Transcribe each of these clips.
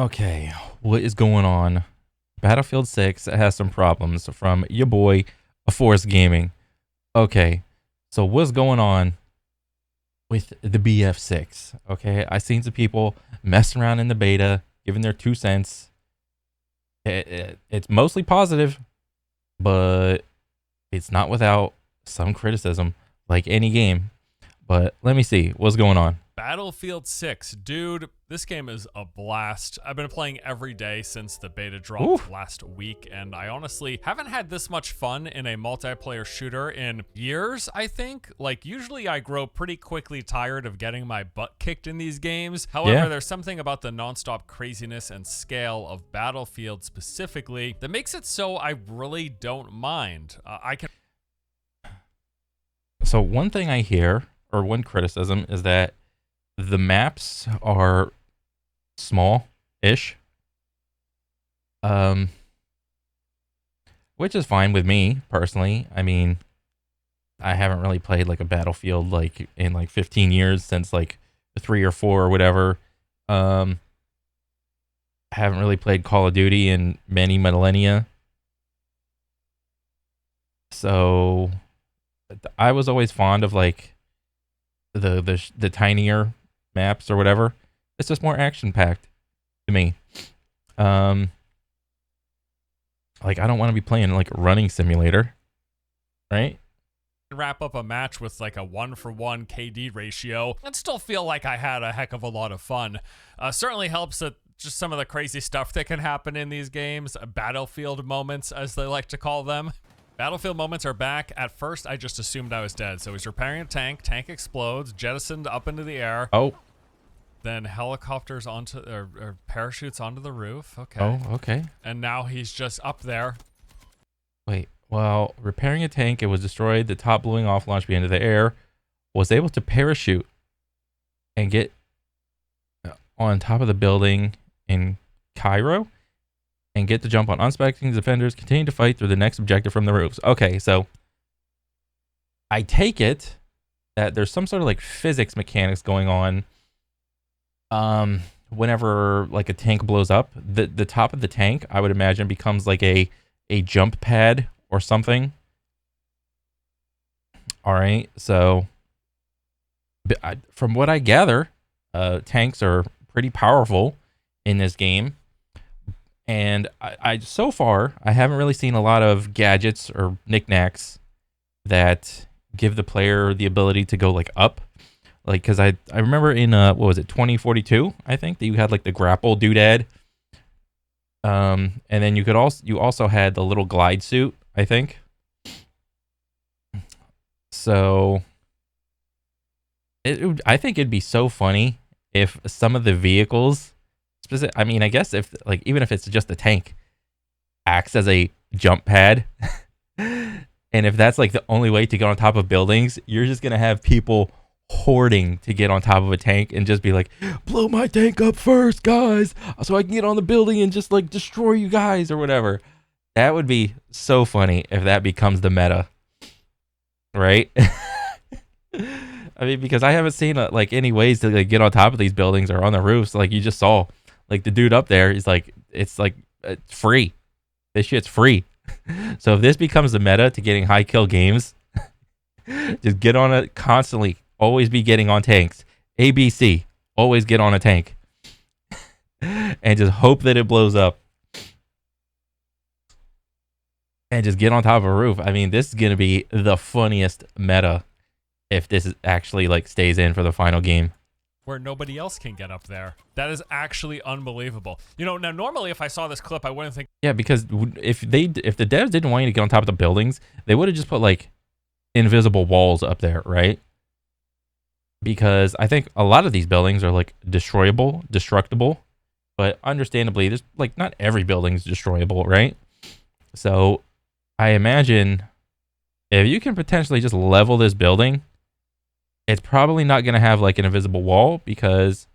Okay, what is going on? Battlefield 6 has some problems from your boy, Force Gaming. Okay, so what's going on with the BF6? Okay, I seen some people messing around in the beta, giving their 2 cents. It's mostly positive, but it's not without some criticism, like any game. But let me see what's going on. Battlefield 6, dude, this game is a blast. I've been playing every day since the beta dropped last week, and I honestly haven't had this much fun in a multiplayer shooter in years, I think. Like, usually I grow pretty quickly tired of getting my butt kicked in these games. However, there's something about the nonstop craziness and scale of Battlefield specifically that makes it so I really don't mind. So one thing I hear, or one criticism, is that the maps are small-ish, which is fine with me personally. I mean, I haven't really played like a Battlefield like in like 15 years, since like the 3 or 4 or whatever. I haven't really played Call of Duty in many millennia, so I was always fond of like the tinier maps or whatever. It's just more action packed to me. Like, I don't want to be playing like a running simulator, right? Wrap up a match with like a 1-for-1 KD ratio and still feel like I had a heck of a lot of fun. Certainly helps that just some of the crazy stuff that can happen in these games, battlefield moments as they like to call them. Battlefield moments are back. At first, I just assumed I was dead. So he's repairing a tank. Tank explodes, jettisoned up into the air. Oh. Then helicopters onto, or parachutes onto the roof. Okay. Oh, okay. And now he's just up there. Wait. While repairing a tank, it was destroyed. The top blowing off launched me into the air. Was able to parachute and get on top of the building in Cairo and get to jump on unsuspecting defenders. Continue to fight through the next objective from the roofs. Okay, so I take it that there's some sort of like physics mechanics going on. Whenever like a tank blows up, the top of the tank, I would imagine, becomes like a jump pad or something. All right, so from what I gather, tanks are pretty powerful in this game, and I so far I haven't really seen a lot of gadgets or knickknacks that give the player the ability to go like up. Like, because I remember in what was it, 2042, I think, that you had like the grapple doodad, and then you also had the little glide suit, I think. So I think it'd be so funny if some of the vehicles, I mean, I guess if like, even if it's just a tank, acts as a jump pad. And if that's like the only way to get on top of buildings, you're just gonna have people hoarding to get on top of a tank and just be like, blow my tank up first, guys, so I can get on the building and just like destroy you guys or whatever. That would be so funny if that becomes the meta, right? I mean, because I haven't seen like any ways to like get on top of these buildings or on the roofs. Like, you just saw, like, the dude up there is like, it's free. This shit's free. So if this becomes the meta to getting high kill games, just get on it constantly. Always be getting on tanks. ABC, always get on a tank. And just hope that it blows up. And just get on top of a roof. I mean, this is going to be the funniest meta if this is actually like stays in for the final game. Where nobody else can get up there. That is actually unbelievable. You know, now normally if I saw this clip, I wouldn't think. Yeah, because if the devs didn't want you to get on top of the buildings, they would have just put like invisible walls up there, right? Because I think a lot of these buildings are like destructible, but understandably, there's like not every building is destroyable, right? So I imagine if you can potentially just level this building, it's probably not going to have like an invisible wall, because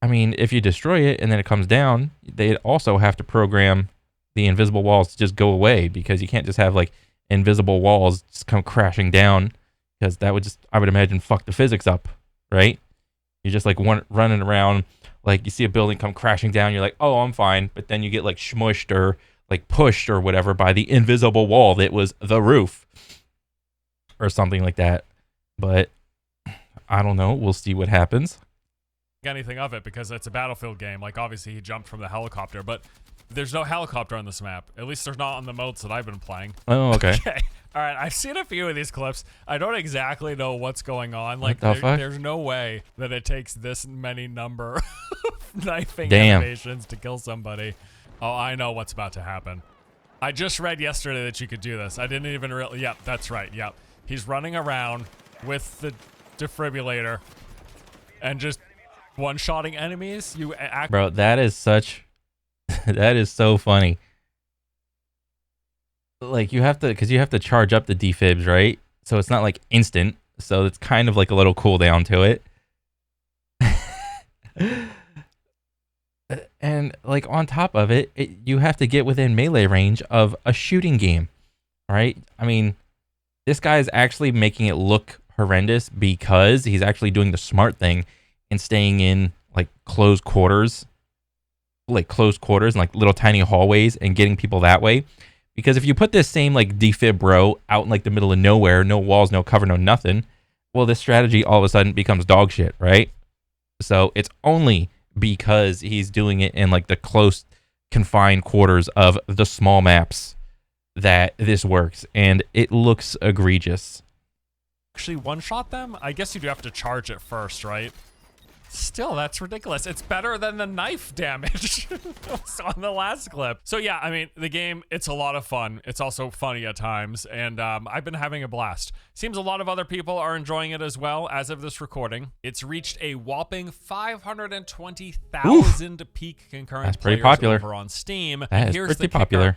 I mean, if you destroy it and then it comes down, they also have to program the invisible walls to just go away, because you can't just have like invisible walls just come crashing down, because that would just, I would imagine, fuck the physics up, right? You're just like running around, like you see a building come crashing down. You're like, oh, I'm fine. But then you get like smushed or like pushed or whatever by the invisible wall that was the roof or something like that. But I don't know. We'll see what happens. Anything of it because it's a Battlefield game. Like, obviously he jumped from the helicopter, but there's no helicopter on this map. At least there's not on the modes that I've been playing. Oh, okay. Okay. All right, I've seen a few of these clips. I don't exactly know what's going on. Like, What the fuck? there's no way that it takes this many number of knifing Damn. animations to kill somebody. Oh, I know what's about to happen. I just read yesterday that you could do this. I didn't even really. Yep, that's right. Yep. He's running around with the defibrillator and just one-shotting enemies. Bro, that is such. That is so funny. Like you have to charge up the defibs, right? So it's not like instant. So it's kind of like a little cooldown to it. And like on top of it, you have to get within melee range of a shooting game, right? I mean, this guy is actually making it look horrendous because he's actually doing the smart thing and staying in like closed quarters and like little tiny hallways and getting people that way. Because if you put this same like defib bro out in like the middle of nowhere, no walls, no cover, no nothing, well, this strategy all of a sudden becomes dog shit, right? So it's only because he's doing it in like the close confined quarters of the small maps that this works, and it looks egregious. Actually one-shot them? I guess you do have to charge it first, right? Still, that's ridiculous. It's better than the knife damage on the last clip. So yeah, I mean, the game, it's a lot of fun. It's also funny at times, and I've been having a blast. Seems a lot of other people are enjoying it as well as of this recording. It's reached a whopping 520,000 peak concurrent That's pretty players popular. over on Steam. That is Here's pretty the kicker. popular.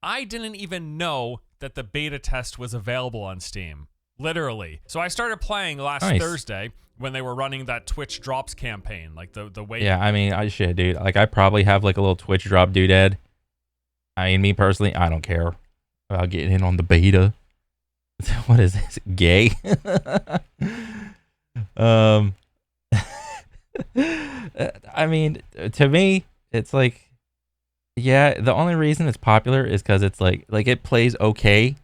I didn't even know that the beta test was available on Steam. Literally. So I started playing last Thursday when they were running that Twitch drops campaign, like the way. Yeah, I mean, shit, dude. Like, I probably have like a little Twitch drop doodad. I mean, me personally, I don't care about getting in on the beta. What is this? Gay? I mean, to me, it's like, yeah, the only reason it's popular is because it's like it plays okay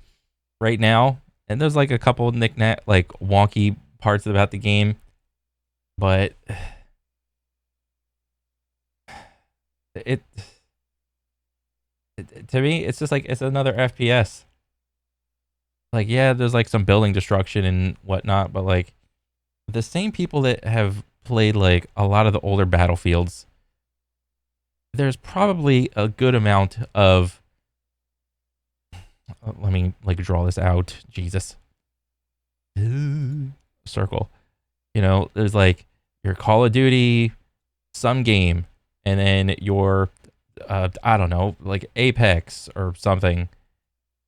right now. And there's like a couple knick-knack, like wonky parts about the game. But it to me, it's just like it's another FPS. Like, yeah, there's like some building destruction and whatnot, but like the same people that have played like a lot of the older Battlefields, there's probably a good amount of let me like draw this out. Jesus. Circle. You know, there's like your Call of Duty, some game, and then your, I don't know, like Apex or something,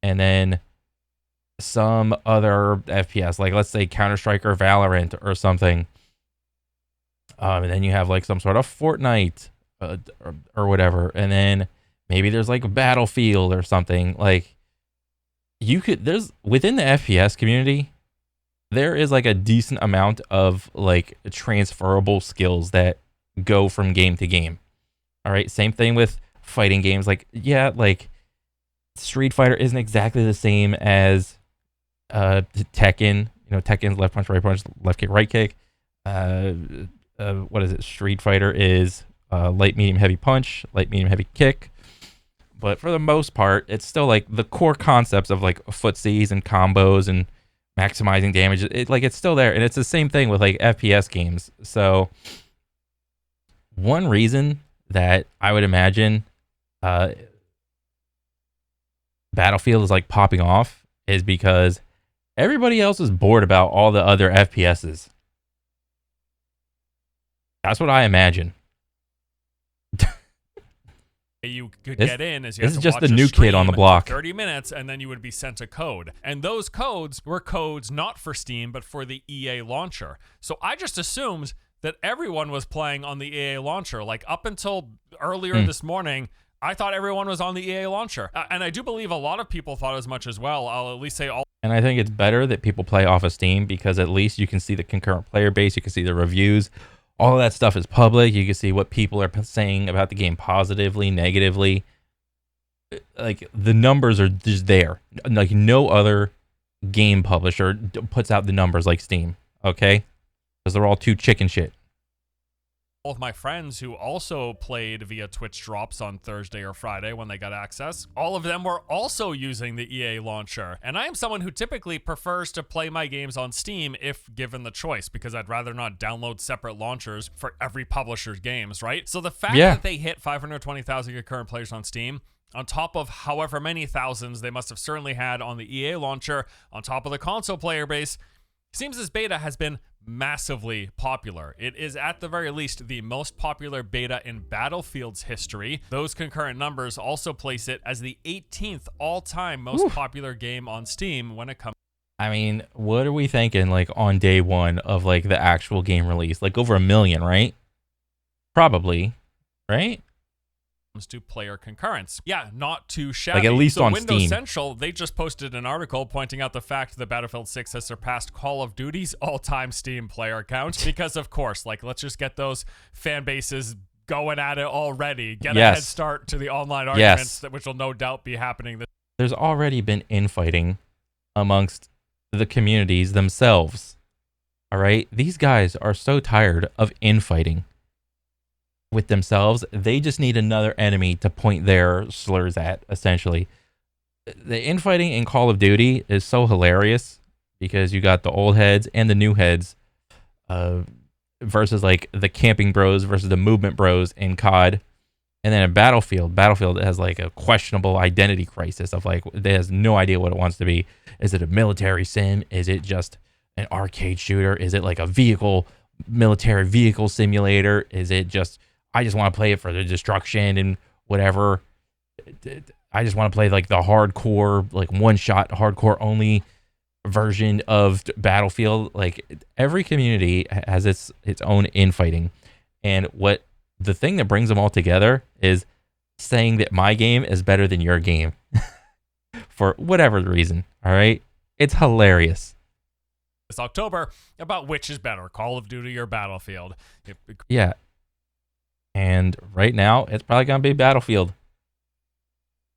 and then some other FPS, like let's say Counter-Strike or Valorant or something. And then you have like some sort of Fortnite or whatever, and then maybe there's like a Battlefield or something. Like, there's within the FPS community, there is like a decent amount of like transferable skills that go from game to game. All right. Same thing with fighting games. Like, yeah, like Street Fighter isn't exactly the same as Tekken. You know, Tekken's left punch, left kick, right kick. What is it? Street Fighter is light, medium, heavy punch, light, medium, heavy kick. But for the most part, it's still like the core concepts of like footsies and combos and maximizing damage. It's still there, and it's the same thing with like FPS games. So one reason that I would imagine Battlefield is like popping off is because everybody else is bored about all the other FPSs. That's what I imagine. You could get in as you this have is to just watch the a new kid on the stream block. for 30 minutes, and then you would be sent a code. And those codes were codes not for Steam, but for the EA launcher. So I just assumed that everyone was playing on the EA launcher. Like up until earlier this morning, I thought everyone was on the EA launcher. And I do believe a lot of people thought as much as well. I'll at least say all. And I think it's better that people play off of Steam because at least you can see the concurrent player base. You can see the reviews. All of that stuff is public. You can see what people are saying about the game positively, negatively. Like, the numbers are just there. Like, no other game publisher puts out the numbers like Steam, okay? Because they're all too chicken shit. All of my friends who also played via Twitch drops on Thursday or Friday when they got access, all of them were also using the EA launcher. And I am someone who typically prefers to play my games on Steam if given the choice, because I'd rather not download separate launchers for every publisher's games, right? So the fact that they hit 520,000 concurrent players on Steam, on top of however many thousands they must have certainly had on the EA launcher, on top of the console player base, seems this beta has been massively popular. It is at the very least the most popular beta in Battlefield's history. Those concurrent numbers also place it as the 18th all-time most popular game on Steam when it comes. I mean, what are we thinking, like, on day one of, like, the actual game release? Like, over 1 million, right? Probably, right? To player concurrence. Yeah, not too shabby. Like, at least so on Windows Steam. Central, they just posted an article pointing out the fact that Battlefield 6 has surpassed Call of Duty's all-time Steam player count because, of course, like, let's just get those fan bases going at it already. Get a head start to the online arguments, which will no doubt be happening. There's already been infighting amongst the communities themselves. All right? These guys are so tired of infighting with themselves. They just need another enemy to point their slurs at, essentially. The infighting in Call of Duty is so hilarious because you got the old heads and the new heads versus, like, the camping bros versus the movement bros in COD. And then in Battlefield has, like, a questionable identity crisis of, like, it has no idea what it wants to be. Is it a military sim? Is it just an arcade shooter? Is it like a military vehicle simulator? Is it just, I just want to play it for the destruction and whatever. I just want to play, like, the hardcore, like, one-shot, hardcore only version of Battlefield. Like, every community has its own infighting. And the thing that brings them all together is saying that my game is better than your game for whatever reason, all right? It's hilarious. This October about which is better, Call of Duty or Battlefield. Yeah. And right now, it's probably going to be Battlefield.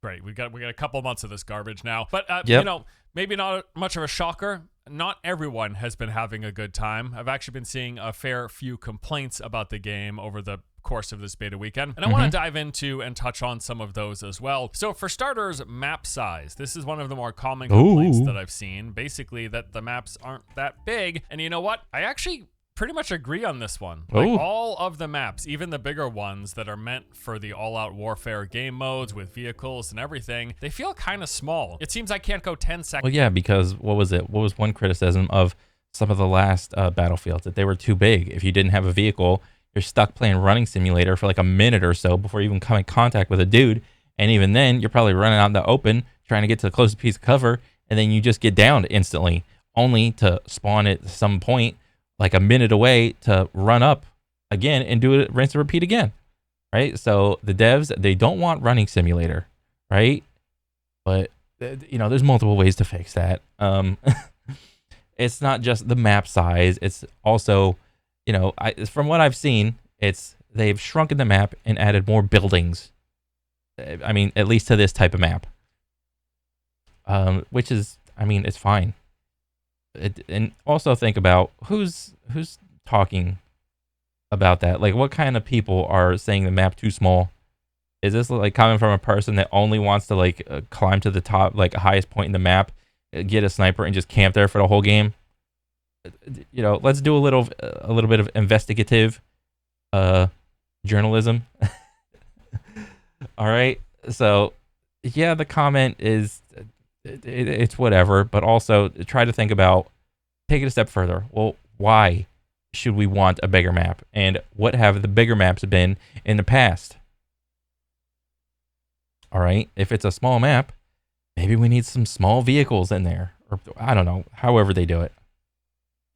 Great. We got a couple months of this garbage now. But, you know, maybe not much of a shocker. Not everyone has been having a good time. I've actually been seeing a fair few complaints about the game over the course of this beta weekend, and I want to dive into and touch on some of those as well. So for starters, map size. This is one of the more common complaints that I've seen. Basically, that the maps aren't that big. And you know what? I actually pretty much agree on this one. Like, all of the maps, even the bigger ones that are meant for the all-out warfare game modes with vehicles and everything, they feel kind of small. It seems I can't go 10 seconds. Well, yeah, because what was one criticism of some of the last Battlefields? That they were too big. If you didn't have a vehicle, you're stuck playing running simulator for like a minute or so before you even come in contact with a dude. And even then, you're probably running out in the open, trying to get to the closest piece of cover, and then you just get downed instantly, only to spawn at some point like a minute away to run up again and do it, rinse and repeat again, right? So the devs, they don't want running simulator, right? But, you know, there's multiple ways to fix that. It's not just the map size. It's also, you know, from what I've seen, they've shrunken the map and added more buildings. I mean, at least to this type of map, which is, I mean, it's fine. And also think about who's talking about that. Like, what kind of people are saying the map too small? Is this like coming from a person that only wants to like climb to the top, like highest point in the map, get a sniper, and just camp there for the whole game? You know, let's do a little bit of investigative journalism. All right. So yeah, the comment is it's whatever, but also try to think about, take it a step further. Well, why should we want a bigger map? And what have the bigger maps been in the past? All right. If it's a small map, maybe we need some small vehicles in there, or I don't know, however they do it.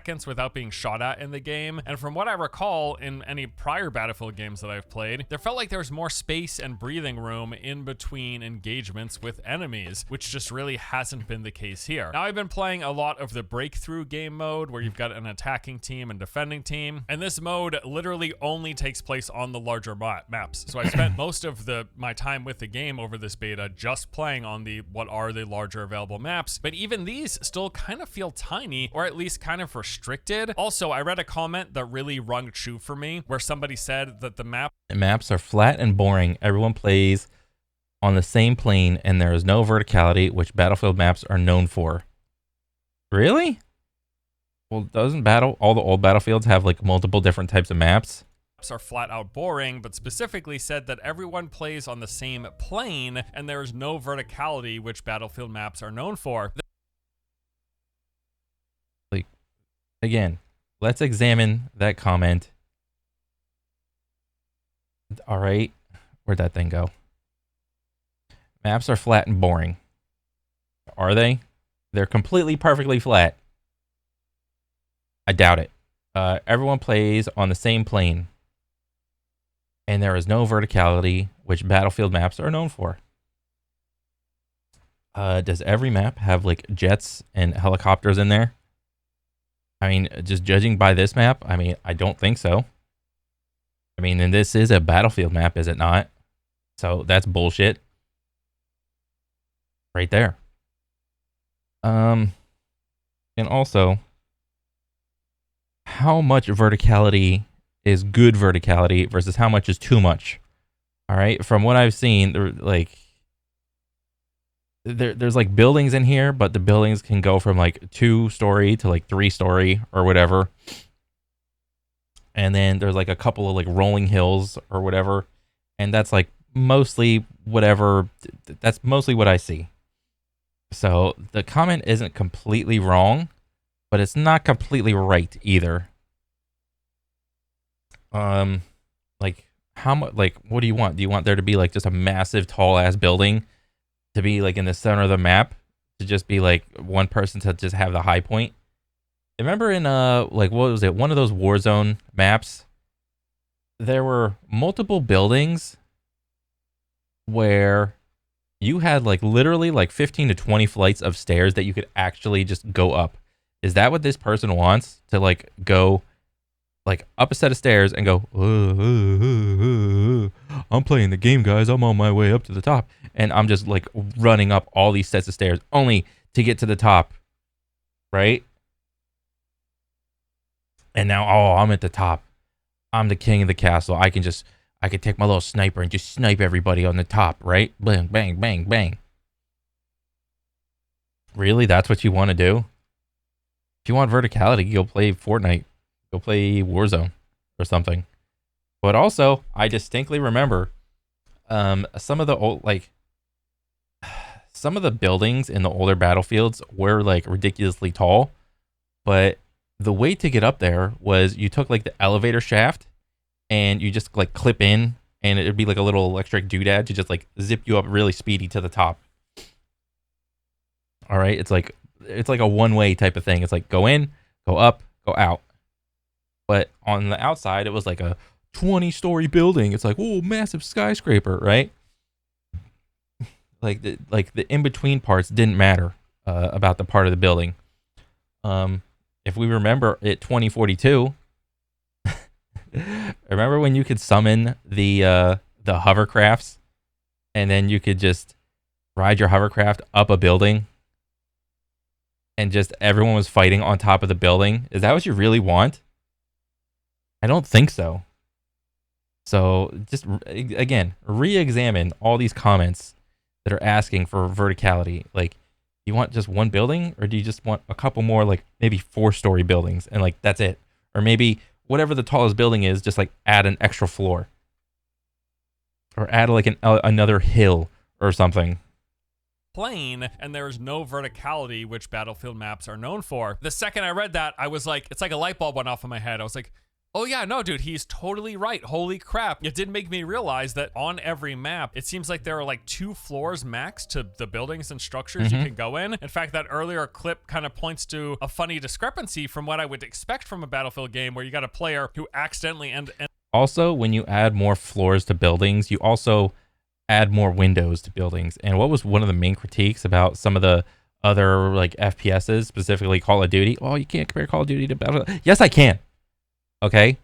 seconds without being shot at in the game. And from what I recall in any prior Battlefield games that I've played, there felt like there was more space and breathing room in between engagements with enemies, which just really hasn't been the case here. Now, I've been playing a lot of the breakthrough game mode where you've got an attacking team and defending team, and this mode literally only takes place on the larger maps. So I spent most of my time with the game over this beta just playing on what are the larger available maps, but even these still kind of feel tiny, or at least kind of restricted. Also, I read a comment that really rung true for me, where somebody said that the maps are flat and boring. Everyone plays on the same plane, and there is no verticality, which Battlefield maps are known for. Really? Well, doesn't all the old Battlefields have like multiple different types of maps? Are flat out boring, but specifically said that everyone plays on the same plane and there is no verticality, which Battlefield maps are known for. Like, again, let's examine that comment. All right, where'd that thing go? Maps are flat and boring. Are they? They're completely perfectly flat. I doubt it. Everyone plays on the same plane. And there is no verticality, which Battlefield maps are known for. Does every map have like jets and helicopters in there? I mean, just judging by this map, I mean, I don't think so. I mean, and this is a Battlefield map, is it not? So that's bullshit. Right there. And also, how much verticality is good verticality versus how much is too much? All right, from what I've seen, there's like buildings in here, but the buildings can go from like 2-story to like 3-story or whatever. And then there's like a couple of like rolling hills or whatever, and that's like mostly whatever. That's mostly what I see. So the comment isn't completely wrong, but it's not completely right either. Like how much? Like, what do you want? Do you want there to be like just a massive tall ass building to be like in the center of the map, to just be like one person to just have the high point? Remember in like, what was it? One of those Warzone maps, there were multiple buildings where you had like literally like 15 to 20 flights of stairs that you could actually just go up. Is that what this person wants? To like go like up a set of stairs and go, I'm playing the game, guys. I'm on my way up to the top. And I'm just like running up all these sets of stairs only to get to the top. Right? And now, oh, I'm at the top. I'm the king of the castle. I can take my little sniper and just snipe everybody on the top, right? Bang, bang, bang, bang. Really? That's what you want to do? If you want verticality, go play Fortnite. Go play Warzone or something. But also, I distinctly remember some of the old, like, some of the buildings in the older Battlefields were like ridiculously tall, but the way to get up there was you took like the elevator shaft and you just like clip in, and it'd be like a little electric doodad to just like zip you up really speedy to the top. All right, it's like a one-way type of thing. It's like go in, go up, go out. But on the outside, it was like a 20-story building. It's like, oh, massive skyscraper, right? Like the in-between parts didn't matter about the part of the building. If we remember at 2042, remember when you could summon the hovercrafts, and then you could just ride your hovercraft up a building, and just everyone was fighting on top of the building? Is that what you really want? I don't think so. So just again, re-examine all these comments that are asking for verticality. Like, you want just one building, or do you just want a couple more, like maybe 4-story buildings, and like that's it? Or maybe whatever the tallest building is, just like add an extra floor, or add like another hill or something. Plane, and there's no verticality, which Battlefield maps are known for. The second I read that, I was like, it's like a light bulb went off in my head. I was like, Oh yeah, no, dude, he's totally right. Holy crap. It did make me realize that on every map, it seems like there are like 2 floors max to the buildings and structures you can go in. In fact, that earlier clip kind of points to a funny discrepancy from what I would expect from a Battlefield game where you got a player who accidentally Also, when you add more floors to buildings, you also add more windows to buildings. And what was one of the main critiques about some of the other like FPSs, specifically Call of Duty? Oh, you can't compare Call of Duty to Battlefield. Yes, I can. Okay.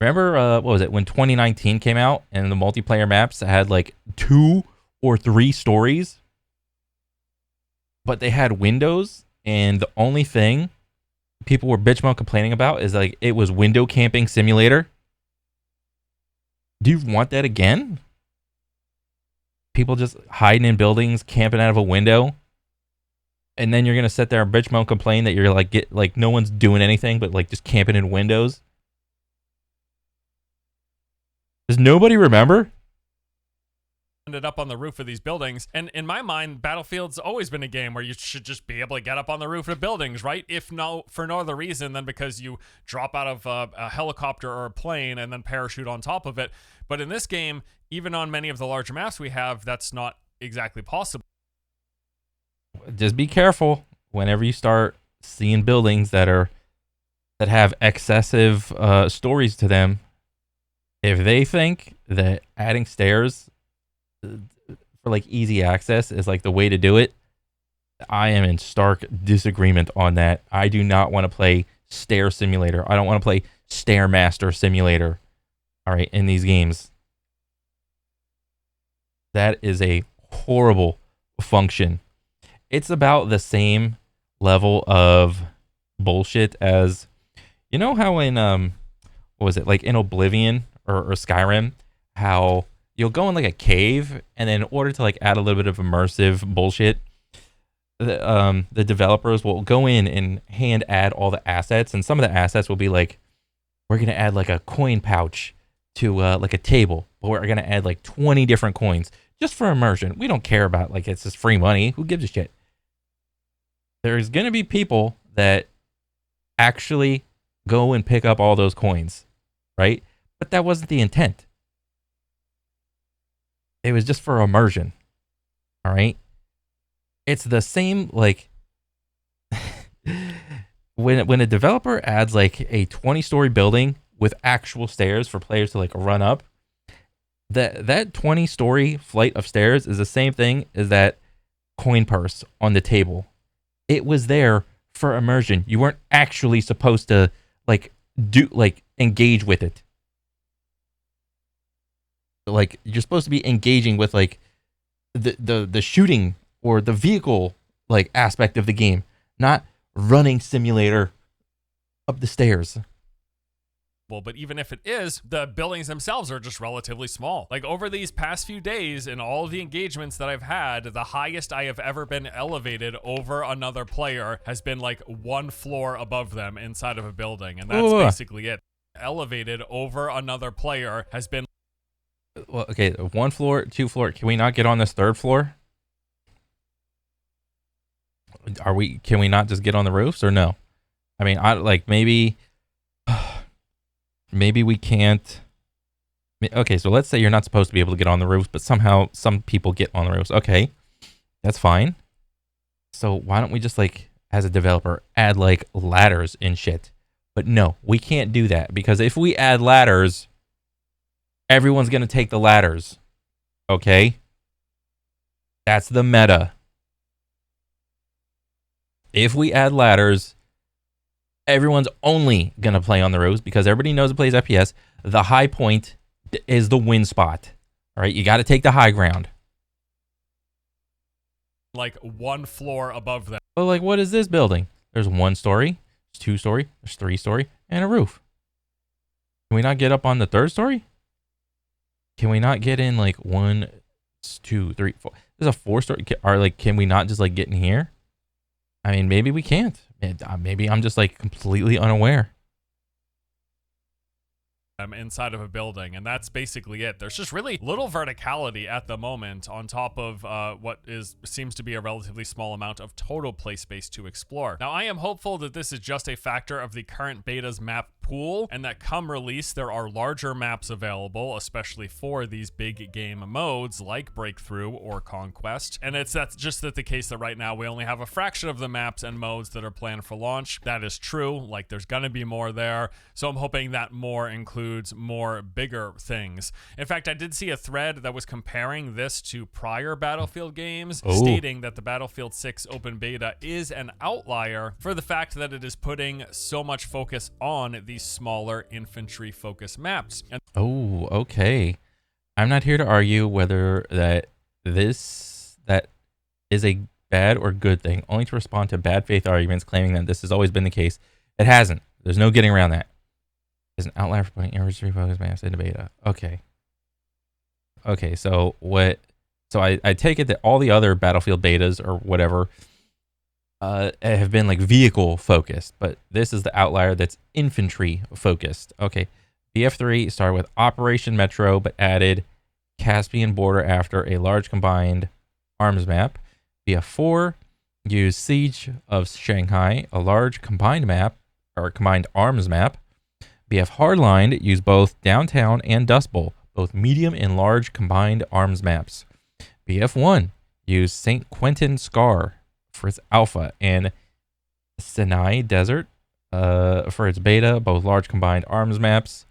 Remember, what was it, when 2019 came out and the multiplayer maps had like 2 or 3 stories, but they had windows, and the only thing people were bitch complaining about is like it was window camping simulator. Do you want that again? People just hiding in buildings, camping out of a window, and then you're gonna sit there and bitch complain that you're like no one's doing anything but like just camping in windows. Does nobody remember? ended up on the roof of these buildings. And in my mind, Battlefield's always been a game where you should just be able to get up on the roof of buildings, right? If no, for no other reason than because you drop out of a helicopter or a plane and then parachute on top of it. But in this game, even on many of the larger maps we have, that's not exactly possible. Just be careful whenever you start seeing buildings that have excessive stories to them. If they think that adding stairs for like easy access is like the way to do it, I am in stark disagreement on that. I do not want to play Stair Simulator. I don't want to play Stairmaster Simulator. All right, in these games. That is a horrible function. It's about the same level of bullshit as, you know how in what was it, like in Oblivion or Skyrim, how you'll go in like a cave, and then in order to like add a little bit of immersive bullshit, the developers will go in and hand add all the assets, and some of the assets will be like, we're gonna add like a coin pouch to like a table, but we're gonna add like 20 different coins just for immersion. We don't care about like it's just free money. Who gives a shit? There's gonna be people that actually go and pick up all those coins, right? But that wasn't the intent. It was just for immersion. All right. It's the same like when a developer adds like a 20-story building with actual stairs for players to like run up. That 20-story flight of stairs is the same thing as that coin purse on the table. It was there for immersion. You weren't actually supposed to engage with it. Like, you're supposed to be engaging with like the shooting or the vehicle like aspect of the game, not running simulator up the stairs. Well, but even if it is, the buildings themselves are just relatively small. Like over these past few days in all of the engagements that I've had, the highest I have ever been elevated over another player has been like one floor above them inside of a building. And that's basically it. Elevated over another player has been. Well, okay, 1 floor, 2 floor. Can we not get on this 3rd floor? Can we not just get on the roofs or no? I mean, maybe we can't. Okay, so let's say you're not supposed to be able to get on the roofs, but somehow some people get on the roofs. Okay, that's fine. So why don't we just like, as a developer, add like ladders and shit? But no, we can't do that, because if we add ladders, everyone's going to take the ladders. Okay? That's the meta. If we add ladders, everyone's only going to play on the roofs because everybody knows it plays FPS. The high point is the win spot. All right? You got to take the high ground. Like 1 floor above them. But like, what is this building? There's 1 story, there's 2 story, there's 3 story, and a roof. Can we not get up on the 3rd story? Can we not get in like 1, 2, 3, 4? There's a 4 story. Can we not just like get in here? I mean, maybe we can't. Maybe I'm just like completely unaware. inside of a building, and that's basically it. There's just really little verticality at the moment on top of what seems to be a relatively small amount of total play space to explore. Now, I am hopeful that this is just a factor of the current beta's map pool, and that come release there are larger maps available, especially for these big game modes like Breakthrough or Conquest. And that's just the case that right now we only have a fraction of the maps and modes that are planned for launch. That is true. Like, there's gonna be more there, so I'm hoping that more includes more bigger things. In fact, I did see a thread that was comparing this to prior Battlefield games, stating that the Battlefield 6 open beta is an outlier for the fact that it is putting so much focus on these smaller infantry focused maps. Oh, okay. I'm not here to argue whether that is a bad or good thing, only to respond to bad faith arguments claiming that this has always been the case. It hasn't. There's no getting around that. There's an outlier for putting infantry focused maps into beta. Okay. Okay, so what? So I take it that all the other Battlefield betas or whatever have been like vehicle focused, but this is the outlier that's infantry focused. Okay, BF3 started with Operation Metro, but added Caspian border after a large combined arms map. BF4 used Siege of Shanghai, a large combined map or combined arms map. BF Hardline used both Downtown and Dust Bowl, both medium and large combined arms maps. BF1 used St. Quentin Scar for its alpha and Sinai Desert for its beta, both large combined arms maps.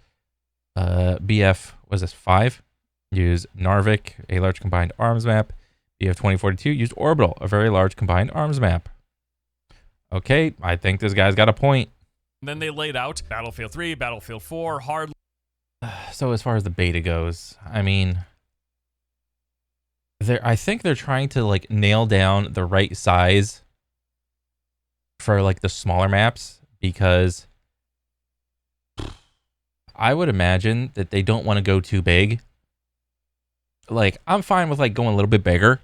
BF, was this 5? Used Narvik, a large combined arms map. BF 2042 used Orbital, a very large combined arms map. Okay, I think this guy's got a point. And then they laid out Battlefield 3, Battlefield 4, Hard. So as far as the beta goes, I mean, I think they're trying to like nail down the right size for like the smaller maps, because I would imagine that they don't want to go too big. Like, I'm fine with like going a little bit bigger,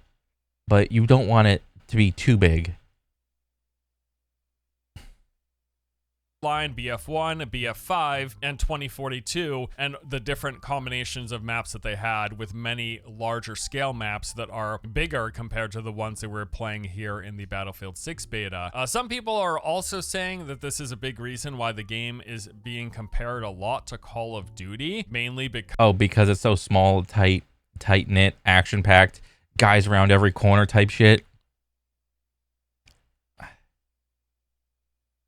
but you don't want it to be too big. Line BF1, BF5, and 2042, and the different combinations of maps that they had, with many larger scale maps that are bigger compared to the ones that we're playing here in the Battlefield 6 beta. Some people are also saying that this is a big reason why the game is being compared a lot to Call of Duty, mainly because it's so small, tight-knit, action-packed, guys around every corner type shit.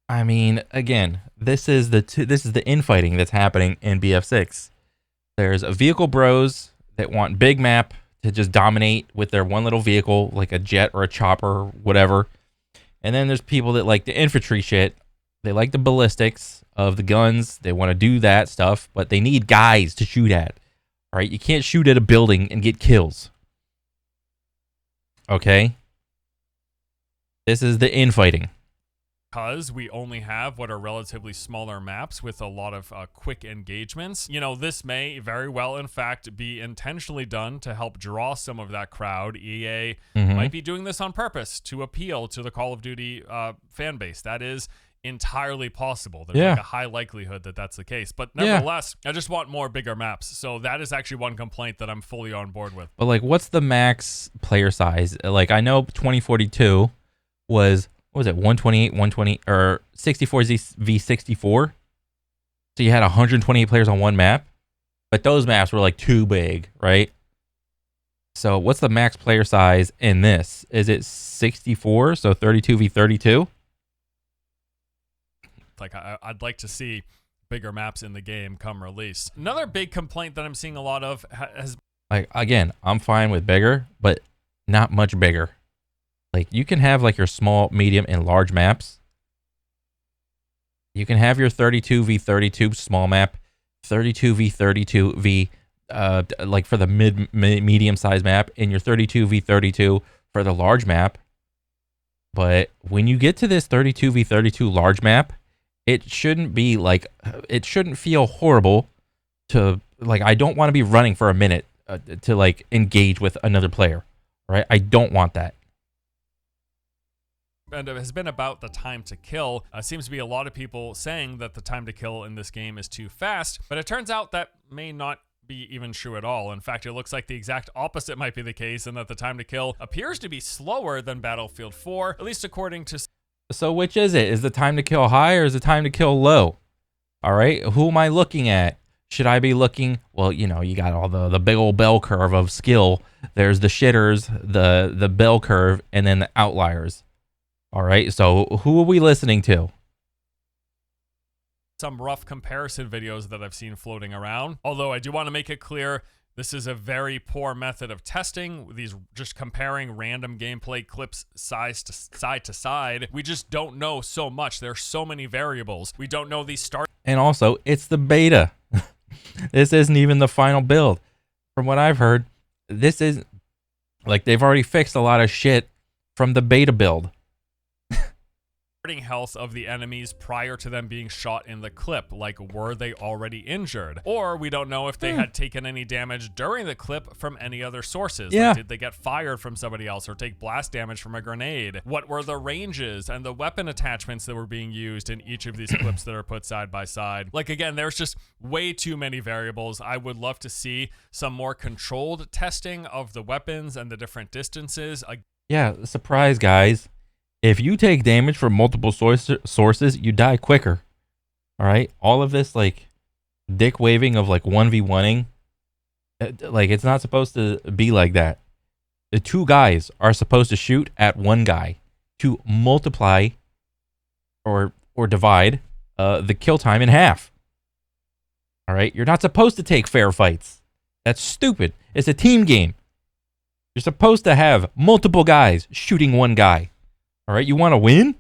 I mean, again, this is the infighting that's happening in BF6. There's a vehicle bros that want big map to just dominate with their one little vehicle, like a jet or a chopper or whatever. And then there's people that like the infantry shit. They like the ballistics of the guns. They want to do that stuff, but they need guys to shoot at. All right, you can't shoot at a building and get kills. Okay? This is the infighting. Because we only have what are relatively smaller maps with a lot of quick engagements. You know, this may very well, in fact, be intentionally done to help draw some of that crowd. EA might be doing this on purpose to appeal to the Call of Duty fan base. That is entirely possible. There's like a high likelihood that that's the case. But nevertheless, I just want more bigger maps. So that is actually one complaint that I'm fully on board with. But, like, what's the max player size? Like, I know 2042 was... what was it, 128, 120, or 64 v 64? So you had 128 players on one map, but those maps were like too big, right? So what's the max player size in this? Is it 64, so 32 v 32? Like, I'd like to see bigger maps in the game come release. Another big complaint that I'm seeing a lot of has... Like, again, I'm fine with bigger, but not much bigger. Like, you can have like your small, medium, and large maps. You can have your 32 v 32 small map, 32 v 32 v like for the medium size map, and your 32 v 32 for the large map. But when you get to this 32 v 32 large map, it shouldn't be like, it shouldn't feel horrible to, like, I don't want to be running for a minute to like engage with another player, right? I don't want that. and it has been about the time to kill. Seems to be a lot of people saying that the time to kill in this game is too fast, but it turns out that may not be even true at all. In fact, it looks like the exact opposite might be the case, and that the time to kill appears to be slower than Battlefield 4, at least according to... So which is it? Is the time to kill high or is the time to kill low? All right, who am I looking at? Should I be looking, well, you know, you got all the big old bell curve of skill. There's the shitters, the bell curve, and then the outliers. All right, so who are we listening to? Some rough comparison videos that I've seen floating around. Although I do want to make it clear, this is a very poor method of testing. These just comparing random gameplay clips side to side. We just don't know so much. There's so many variables. We don't know these start. And also, it's the beta. This isn't even the final build. From what I've heard, this is like they've already fixed a lot of shit from the beta build. Health of the enemies prior to them being shot in the clip. Like, were they already injured? Or we don't know if they had taken any damage during the clip from any other sources. Yeah. Like, did they get fired from somebody else or take blast damage from a grenade? What were the ranges and the weapon attachments that were being used in each of these clips that are put side by side? Like, again, there's just way too many variables. I would love to see some more controlled testing of the weapons and the different distances. Yeah, surprise, guys. If you take damage from multiple sources, you die quicker. All right? All of this, like, dick waving of, like, 1v1ing, like, it's not supposed to be like that. The two guys are supposed to shoot at one guy to multiply or divide the kill time in half. All right? You're not supposed to take fair fights. That's stupid. It's a team game. You're supposed to have multiple guys shooting one guy. All right, you want to win?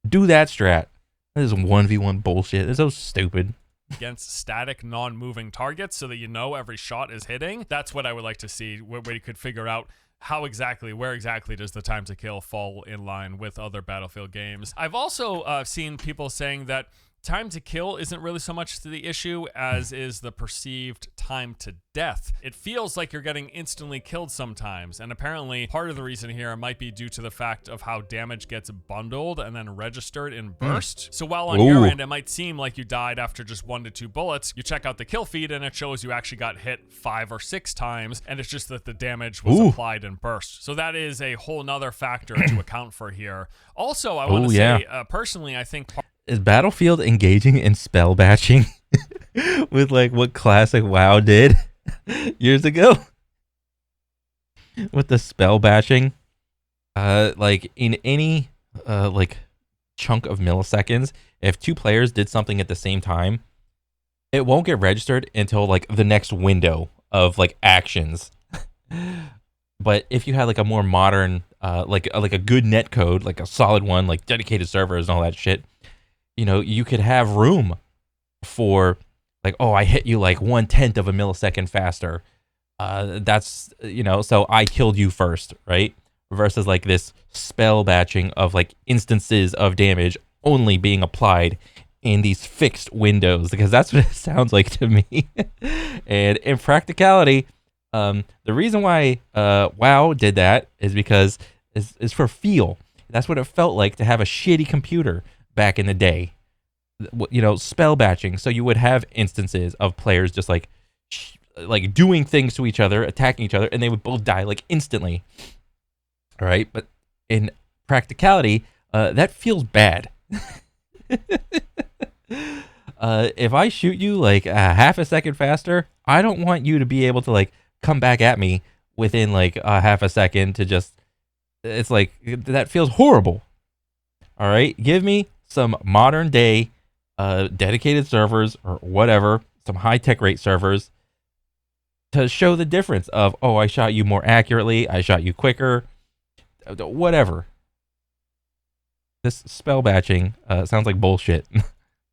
Do that strat. This is 1v1 bullshit. It's so stupid. Against static, non-moving targets so that you know every shot is hitting. That's what I would like to see, where you could figure out where exactly does the time to kill fall in line with other Battlefield games. I've also seen people saying that time to kill isn't really so much the issue as is the perceived time to death. It feels like you're getting instantly killed sometimes, and apparently part of the reason here might be due to the fact of how damage gets bundled and then registered in burst. So while on your end it might seem like you died after just 1 to 2 bullets, you check out the kill feed and it shows you actually got hit 5 or 6 times, and it's just that the damage was applied in burst. So that is a whole nother factor to account for here. Also, I want to say, personally, I think... Is Battlefield engaging in spell batching with like what classic WoW did years ago? With the spell batching, like in any like chunk of milliseconds, if 2 players did something at the same time, it won't get registered until like the next window of like actions. But if you had like a more modern, like a good netcode, like a solid one, like dedicated servers and all that shit, you know, you could have room for like, oh, I hit you like 1/10 of a millisecond faster. That's, you know, so I killed you first, right? Versus like this spell batching of like instances of damage only being applied in these fixed windows, because that's what it sounds like to me. And in practicality, the reason why WoW did that is because is for feel. That's what it felt like to have a shitty computer back in the day, you know, spell batching. So you would have instances of players just like doing things to each other, attacking each other, and they would both die like instantly. All right, but in practicality, that feels bad. If I shoot you like half a second faster, I don't want you to be able to like come back at me within like a half a second to just. It's like that feels horrible. All right, give me some modern day dedicated servers or whatever, some high tech rate servers to show the difference of, oh, I shot you more accurately, I shot you quicker, whatever. This spell batching sounds like bullshit.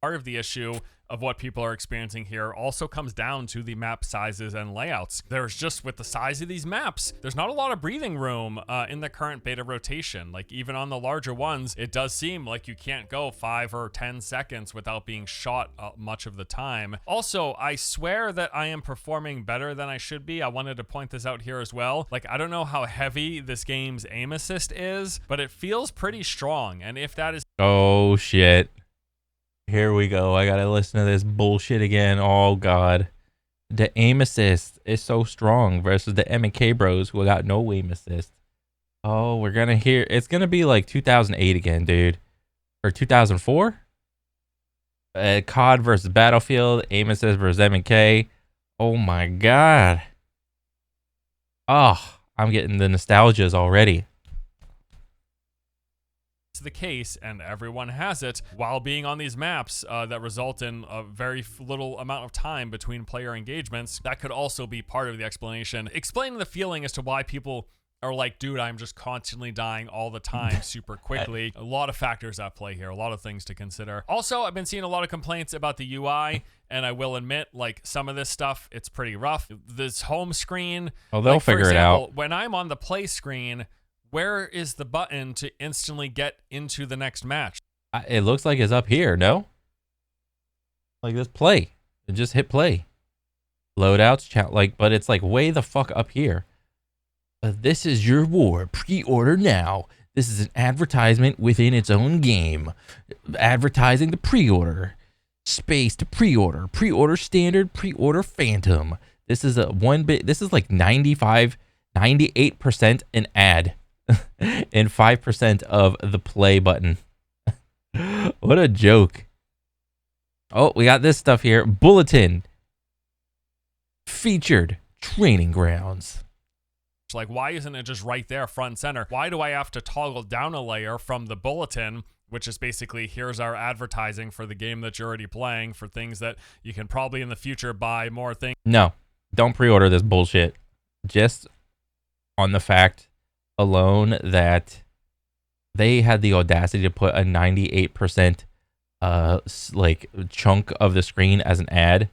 Part of the issue of what people are experiencing here also comes down to the map sizes and layouts. There's just, with the size of these maps, there's not a lot of breathing room in the current beta rotation. Like, even on the larger ones, it does seem like you can't go 5 or 10 seconds without being shot much of the time. Also, I swear that I am performing better than I should be. I wanted to point this out here as well. Like, I don't know how heavy this game's aim assist is, but it feels pretty strong. And if that is... Oh, shit. Here we go. I gotta listen to this bullshit again. Oh, God. The aim assist is so strong versus the M&K bros who got no aim assist. Oh, we're gonna hear... It's gonna be like 2008 again, dude. Or 2004? COD versus Battlefield. Aim assist versus M&K. Oh, my God. Oh, I'm getting the nostalgias already. The case, and everyone has it, while being on these maps that result in a very little amount of time between player engagements. That could also be part of the explanation, explaining the feeling as to why people are like, dude, I'm just constantly dying all the time super quickly. A lot of factors at play here, a lot of things to consider. Also, I've been seeing a lot of complaints about the UI, and I will admit, like, some of this stuff, it's pretty rough. This home screen, oh, they'll figure it out. When I'm on the play screen, where is the button to instantly get into the next match? It looks like it's up here, no? Like this play. Just hit play. Loadouts, chat, like, but it's like way the fuck up here. This is your war. Pre-order now. This is an advertisement within its own game. Advertising the pre-order. Space to pre-order. Pre-order standard. Pre-order phantom. This is this is like 98% an ad. And 5% of the play button. What a joke. Oh, we got this stuff here. Bulletin. Featured training grounds. Like, why isn't it just right there front and center? Why do I have to toggle down a layer from the bulletin, which is basically, here's our advertising for the game that you're already playing, for things that you can probably in the future buy more things? No, don't pre-order this bullshit. Just on the fact alone that they had the audacity to put a 98% like chunk of the screen as an ad.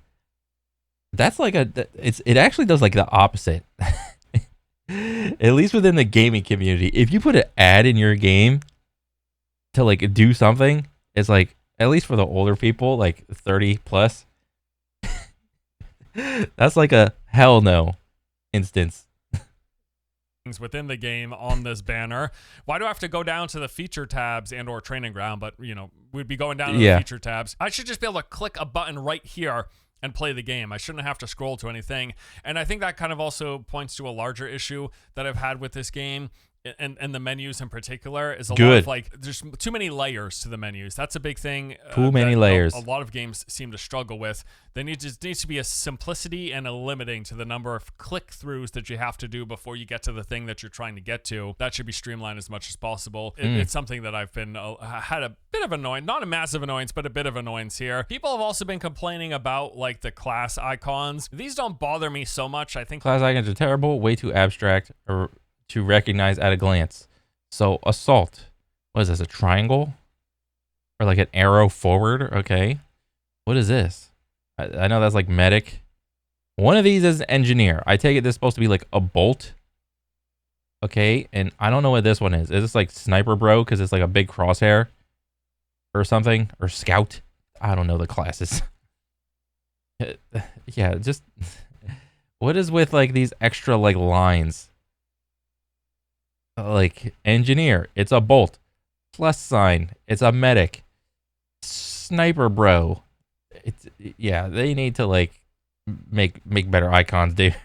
That's like it actually does like the opposite. At least within the gaming community, if you put an ad in your game to like do something, it's like, at least for the older people, like 30 plus, that's like a hell no instance. Within the game on this banner. Why do I have to go down to the feature tabs and or training ground? But, you know, we'd be going down to the feature tabs. I should just be able to click a button right here and play the game. I shouldn't have to scroll to anything. And I think that kind of also points to a larger issue that I've had with this game, and the menus in particular, is a lot of, like, there's too many layers to the menus. That's a big thing. Too many layers. A lot of games seem to struggle with. There needs to be a simplicity and a limiting to the number of click-throughs that you have to do before you get to the thing that you're trying to get to. That should be streamlined as much as possible. It's something that I've been had a bit of annoyance, not a massive annoyance, but a bit of annoyance here. People have also been complaining about, like, the class icons. These don't bother me so much. I think class icons are terrible, way too abstract, or to recognize at a glance. So assault, what is this, a triangle or like an arrow forward? Okay, what is this? I know that's like medic. One of these is engineer. I take it this is supposed to be like a bolt. Okay, and I don't know what this one is. Is this like sniper bro because it's like a big crosshair or something, or scout? I don't know the classes. Yeah, just what is with like these extra like lines? Like engineer, it's a bolt. Plus sign, it's a medic. Sniper bro, it's, yeah, they need to like make better icons, dude.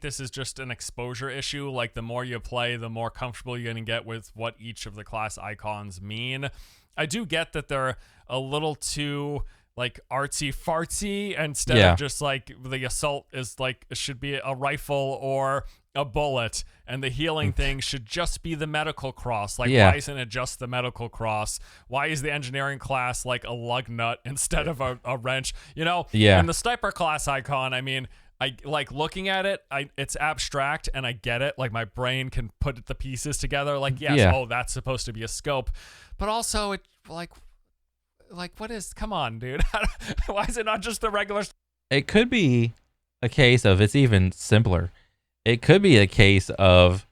This is just an exposure issue. Like, the more you play, the more comfortable you're gonna get with what each of the class icons mean. I do get that they're a little too like artsy fartsy, instead of just like the assault is like, it should be a rifle or a bullet, and the healing thing should just be the medical cross. Like, why isn't it just the medical cross? Why is the engineering class like a lug nut instead of a wrench? You know? And the sniper class icon, I mean, I like looking at it, it's abstract and I get it. Like, my brain can put the pieces together. Like, yes, oh, that's supposed to be a scope. But also, it like, Like, what is, come on, dude. Why is it not just the regular? It could be a case of, it's even simpler. It could be a case of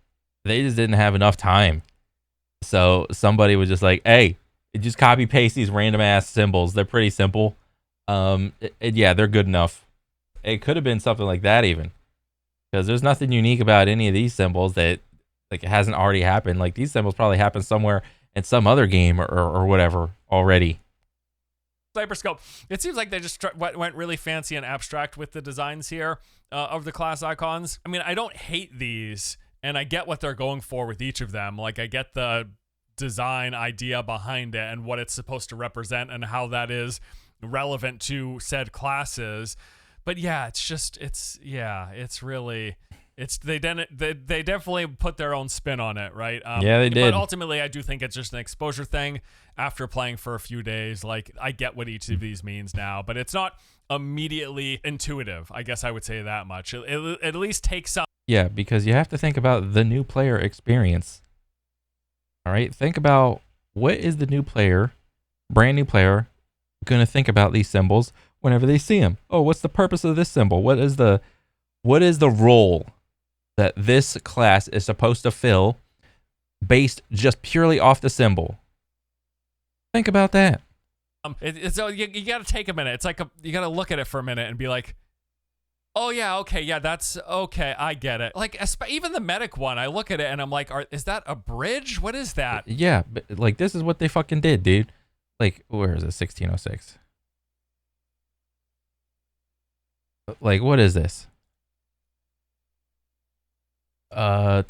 they just didn't have enough time. So somebody was just like, hey, just copy paste these random ass symbols. They're pretty simple. Yeah, they're good enough. It could have been something like that even. Because there's nothing unique about any of these symbols that like it hasn't already happened. Like these symbols probably happened somewhere in some other game or whatever already. Sniper scope. It seems like they just went really fancy and abstract with the designs here of the class icons. I mean, I don't hate these, and I get what they're going for with each of them. Like, I get the design idea behind it and what it's supposed to represent and how that is relevant to said classes. But yeah, they definitely put their own spin on it, right? Yeah, they did. But ultimately, I do think it's just an exposure thing. After playing for a few days, like, I get what each of these means now, but it's not immediately intuitive. I guess I would say that much. It at least takes some. Yeah, because you have to think about the new player experience. All right, think about what is the new player, brand new player, going to think about these symbols whenever they see them. Oh, what's the purpose of this symbol? What is the role that this class is supposed to fill based just purely off the symbol? Think about that. So you got to take a minute. It's like you got to look at it for a minute and be like, oh yeah, okay, yeah, that's okay. I get it. Like even the medic one, I look at it and I'm like, is that a bridge? What is that? Yeah, but like this is what they fucking did, dude. Like, where is it? 1606. Like, what is this? Here,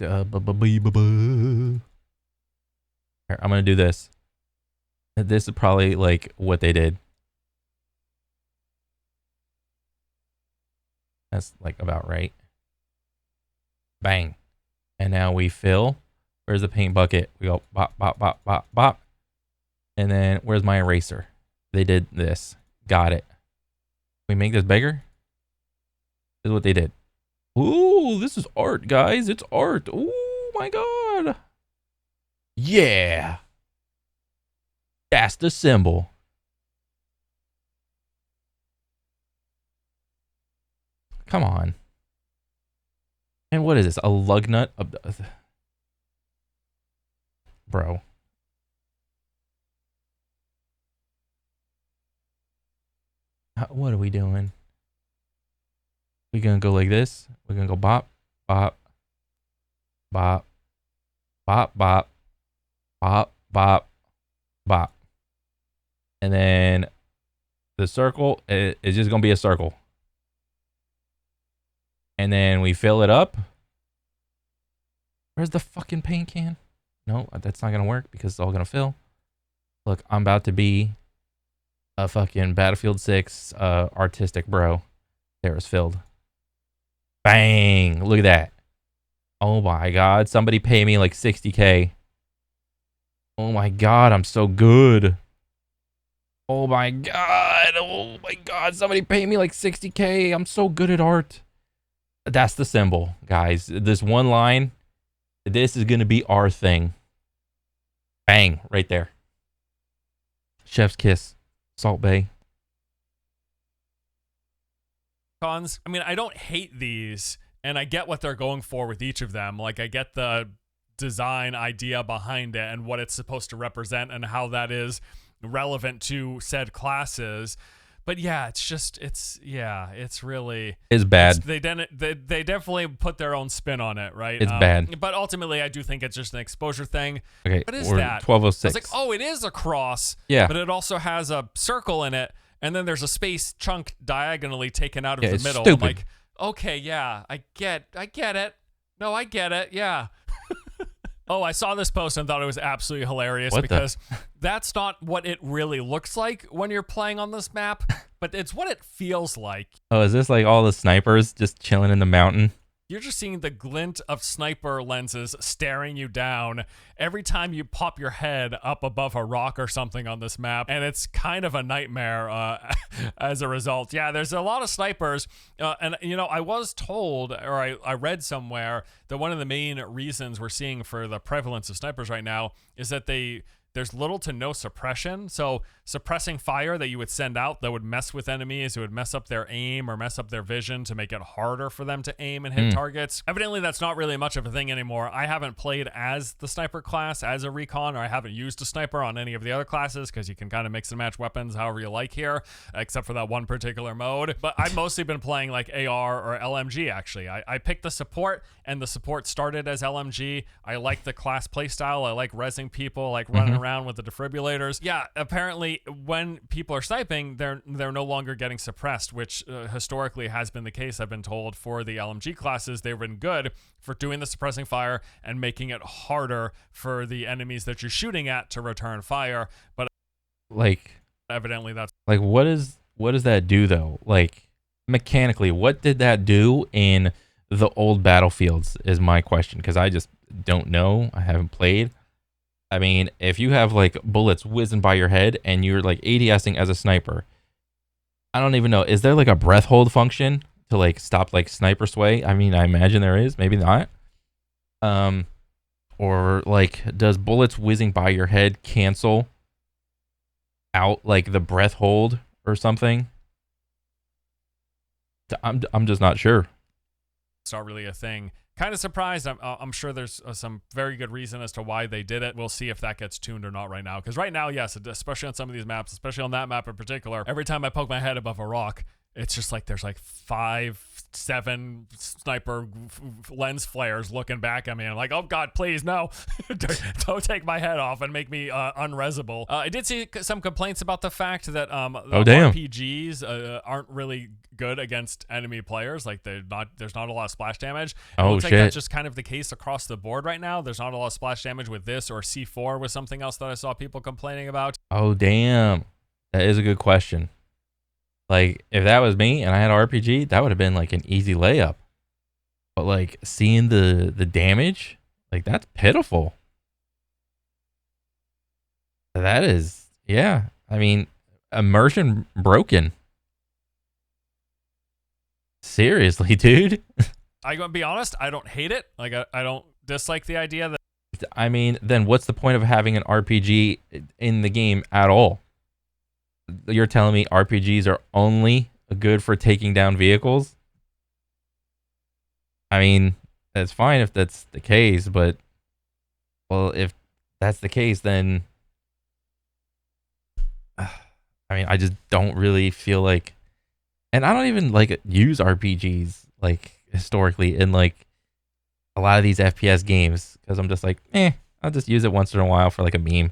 I'm gonna do this. This is probably like what they did. That's like about right. Bang. And now we fill. Where's the paint bucket? We go bop, bop, bop, bop, bop. And then where's my eraser? They did this. Got it. We make this bigger? This is what they did. Ooh, this is art, guys. It's art. Oh my god. Yeah. That's the symbol. Come on. And what is this? A lug nut? Bro. What are we doing? We gonna go like this? We're gonna go bop, bop, bop, bop, bop, bop, bop, bop. And then the circle is just gonna be a circle. And then we fill it up. Where's the fucking paint can? No, that's not gonna work because it's all gonna fill. Look, I'm about to be a fucking Battlefield 6 artistic bro. There, it's filled. Bang! Look at that. Oh my god, somebody pay me like 60K. Oh my god, I'm so good. Oh my god, somebody pay me like 60K. I'm so good at art. That's the symbol, guys. This one line, this is gonna be our thing. Bang, right there. Chef's kiss. Salt Bay. Cons. I mean, I don't hate these, and I get what they're going for with each of them. Like, I get the design idea behind it and what it's supposed to represent and how that is relevant to said classes. But yeah, it's really... It's bad. They definitely put their own spin on it, right? It's bad. But ultimately, I do think it's just an exposure thing. Okay, what is that? 1206. I was like, oh, it is a cross. Yeah. But it also has a circle in it, and then there's a space chunk diagonally taken out of the middle. Stupid. I'm like, okay, yeah, I get it. No, I get it. Yeah. Oh, I saw this post and thought it was absolutely hilarious because that's not what it really looks like when you're playing on this map, but it's what it feels like. Oh, is this like all the snipers just chilling in the mountain? You're just seeing the glint of sniper lenses staring you down every time you pop your head up above a rock or something on this map, and it's kind of a nightmare as a result. Yeah, there's a lot of snipers, and you know, I was told, or I read somewhere, that one of the main reasons we're seeing for the prevalence of snipers right now is that they there's little to no suppression. So suppressing fire that you would send out that would mess with enemies, it would mess up their aim or mess up their vision to make it harder for them to aim and hit targets. Evidently, that's not really much of a thing anymore. I haven't played as the sniper class, as a recon, or I haven't used a sniper on any of the other classes because you can kind of mix and match weapons however you like here, except for that one particular mode. But I've mostly been playing like AR or LMG, actually. I picked the support, and the support started as LMG. I like the class playstyle. I like rezzing people, I like running around with the defibrillators. Yeah, apparently when people are sniping, they're no longer getting suppressed, which historically has been the case. I've been told for the LMG classes, they've been good for doing the suppressing fire and making it harder for the enemies that you're shooting at to return fire. But like, evidently that's like, what does that do though? Like, mechanically, what did that do in the old Battlefields is my question, because I just don't know. I haven't played. I mean, if you have like bullets whizzing by your head and you're like ADSing as a sniper, I don't even know. Is there like a breath hold function to like stop like sniper sway? I mean, I imagine there is, maybe not. Or like, does bullets whizzing by your head cancel out like the breath hold or something? I'm just not sure. It's not really a thing. Kind of surprised. I'm sure there's some very good reason as to why they did it. We'll see if that gets tuned or not right now. Because right now, yes, especially on some of these maps, especially on that map in particular, every time I poke my head above a rock, it's just like there's like 5, 7 sniper lens flares looking back at me. And I'm like, oh God, please, no. Don't take my head off and make me unresable. I did see some complaints about the fact that RPGs aren't really good against enemy players. Like there's not a lot of splash damage. It looks like that's just kind of the case across the board right now. There's not a lot of splash damage with this, or C4 was something else that I saw people complaining about. Oh damn, that is a good question. Like, if that was me and I had RPG, that would have been like an easy layup. But like seeing the damage, like that's pitiful. That is, yeah. I mean, immersion broken. Seriously, dude. I'm gonna be honest, I don't hate it. Like I don't dislike the idea that. I mean, then what's the point of having an RPG in the game at all? You're telling me RPGs are only good for taking down vehicles? I mean, that's fine if that's the case, but well, if that's the case, then I mean, I just don't really feel like, and I don't even like use RPGs like historically in like a lot of these FPS games, because I'm just like, I'll just use it once in a while for like a meme.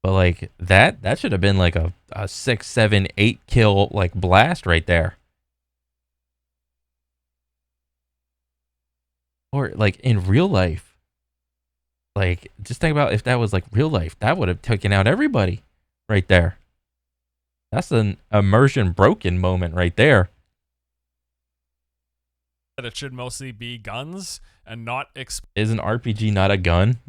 But like that should have been like a 6, 7, 8 kill like blast right there. Or like in real life, like just think about if that was like real life, that would have taken out everybody right there. That's an immersion broken moment right there. That it should mostly be guns and not Is an RPG not a gun?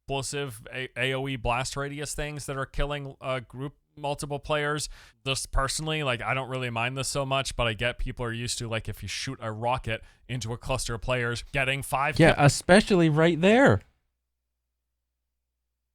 explosive AoE blast radius things that are killing group multiple players. Just personally, like, I don't really mind this so much, but I get people are used to, like, if you shoot a rocket into a cluster of players, getting 5 Yeah, especially right there.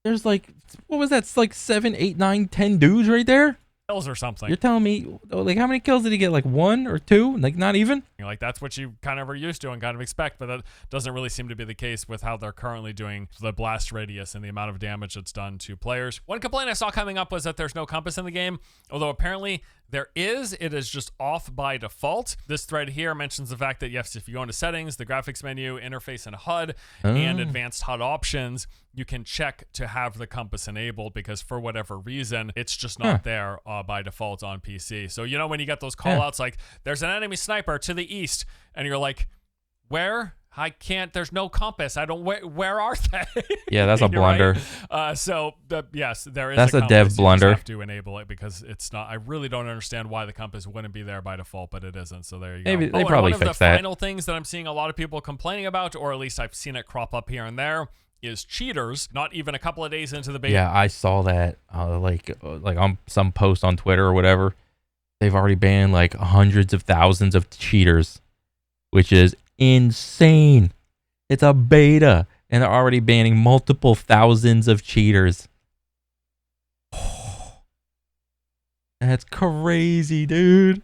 There's like, what was that? It's like 7, 8, 9, 10 dudes right there. kills or something. You're telling me, like, how many kills did he get? Like 1 or 2? Like, not even? Like, that's what you kind of are used to and kind of expect, but that doesn't really seem to be the case with how they're currently doing the blast radius and the amount of damage that's done to players. One complaint I saw coming up was that there's no compass in the game, although apparently there is. It is just off by default. This thread here mentions the fact that, yes, if you go into settings, the graphics menu, interface and HUD, and advanced HUD options, you can check to have the compass enabled, because for whatever reason, it's just not there by default on PC. So, you know, when you get those call outs like, there's an enemy sniper to the east, and you're like, where? I can't, there's no compass. I don't, where are they? Yeah, that's a blunder. Right? Yes, there is that's a dev compass. blunder. You just have to enable it because it's not, I really don't understand why the compass wouldn't be there by default, but it isn't. So there you go. Maybe they probably fixed that. One of the final things that I'm seeing a lot of people complaining about, or at least I've seen it crop up here and there, is cheaters. Not even a couple of days into the beta. Yeah, I saw that like on some post on Twitter or whatever. They've already banned like hundreds of thousands of cheaters, which is insane. It's a beta. and they're already banning multiple thousands of cheaters. That's crazy, dude.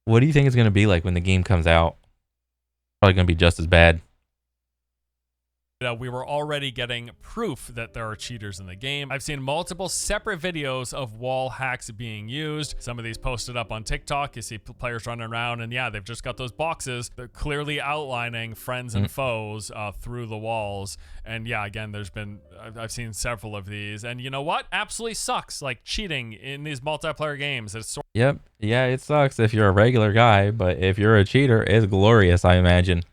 What do you think it's going to be like when the game comes out? Probably going to be just as bad. We were already getting proof that there are cheaters in the game. I've seen multiple separate videos of wall hacks being used. Some of these posted up on TikTok. You see players running around, and yeah, they've just got those boxes. They're clearly outlining friends and foes through the walls. And yeah, again, I've seen several of these. And you know what? Absolutely sucks. Like cheating in these multiplayer games. Yep. Yeah, it sucks if you're a regular guy, but if you're a cheater, it's glorious, I imagine.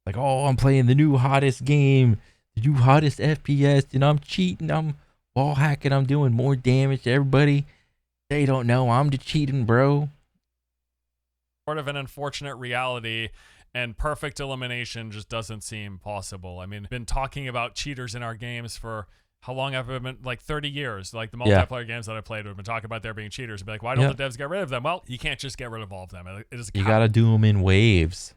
Like, oh, I'm playing the new hottest game, the new hottest FPS, and I'm cheating, I'm wall hacking, I'm doing more damage to everybody. They don't know I'm the cheating, bro. Sort of an unfortunate reality, and perfect elimination just doesn't seem possible. I mean, been talking about cheaters in our games for how long have I been? Like 30 years. Like the multiplayer games that I played, we've been talking about there being cheaters. Be like, why don't the devs get rid of them? Well, you can't just get rid of all of them. You gotta do them in waves,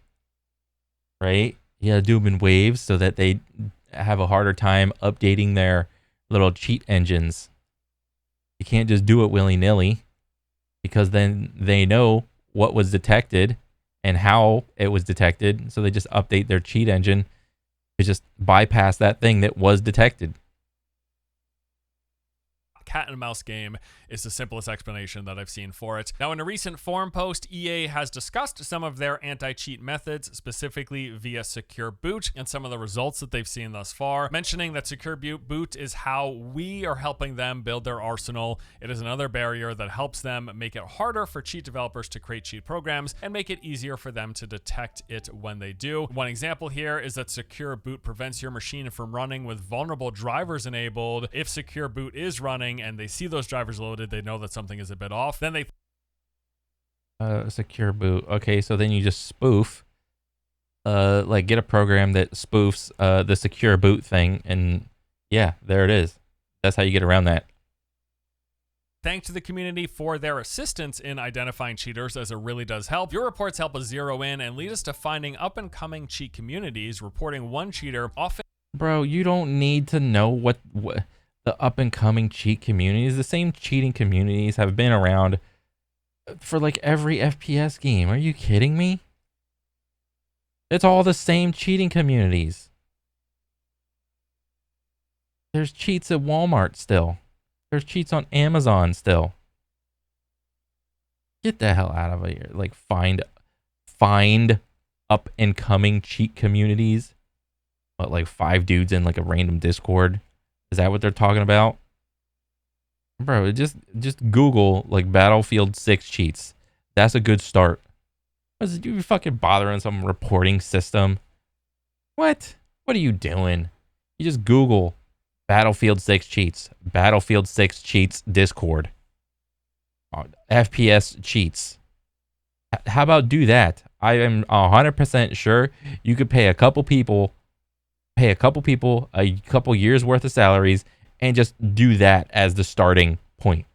right? You gotta do them in waves so that they have a harder time updating their little cheat engines. You can't just do it willy-nilly, because then they know what was detected and how it was detected, so they just update their cheat engine to just bypass that thing that was detected. Cat and mouse game is the simplest explanation that I've seen for it. Now, in a recent forum post, EA has discussed some of their anti-cheat methods, specifically via Secure Boot, and some of the results that they've seen thus far, mentioning that Secure Boot is how we are helping them build their arsenal. It is another barrier that helps them make it harder for cheat developers to create cheat programs and make it easier for them to detect it when they do. One example here is that Secure Boot prevents your machine from running with vulnerable drivers enabled. If Secure Boot is running and they see those drivers loaded, they know that something is a bit off. Then they Secure Boot. Okay, so then you just spoof, like get a program that spoofs the Secure Boot thing, and yeah, there it is. That's how you get around that. Thanks to the community for their assistance in identifying cheaters, as it really does help. Your reports help us zero in and lead us to finding up-and-coming cheat communities, reporting one cheater often. Bro, you don't need to know what the up-and-coming cheat communities. The same cheating communities have been around for like every FPS game. Are you kidding me? It's all the same cheating communities. There's cheats at Walmart still. There's cheats on Amazon still. Get the hell out of here. Like, find up-and-coming cheat communities. What, like 5 dudes in like a random Discord? Is that what they're talking about? Bro, just Google like Battlefield 6 cheats. That's a good start. What is you fucking bothering some reporting system? What? What are you doing? You just Google Battlefield 6 cheats. Battlefield 6 cheats Discord. FPS cheats. How about do that? I am 100% sure you could pay a couple people a couple years worth of salaries and just do that as the starting point.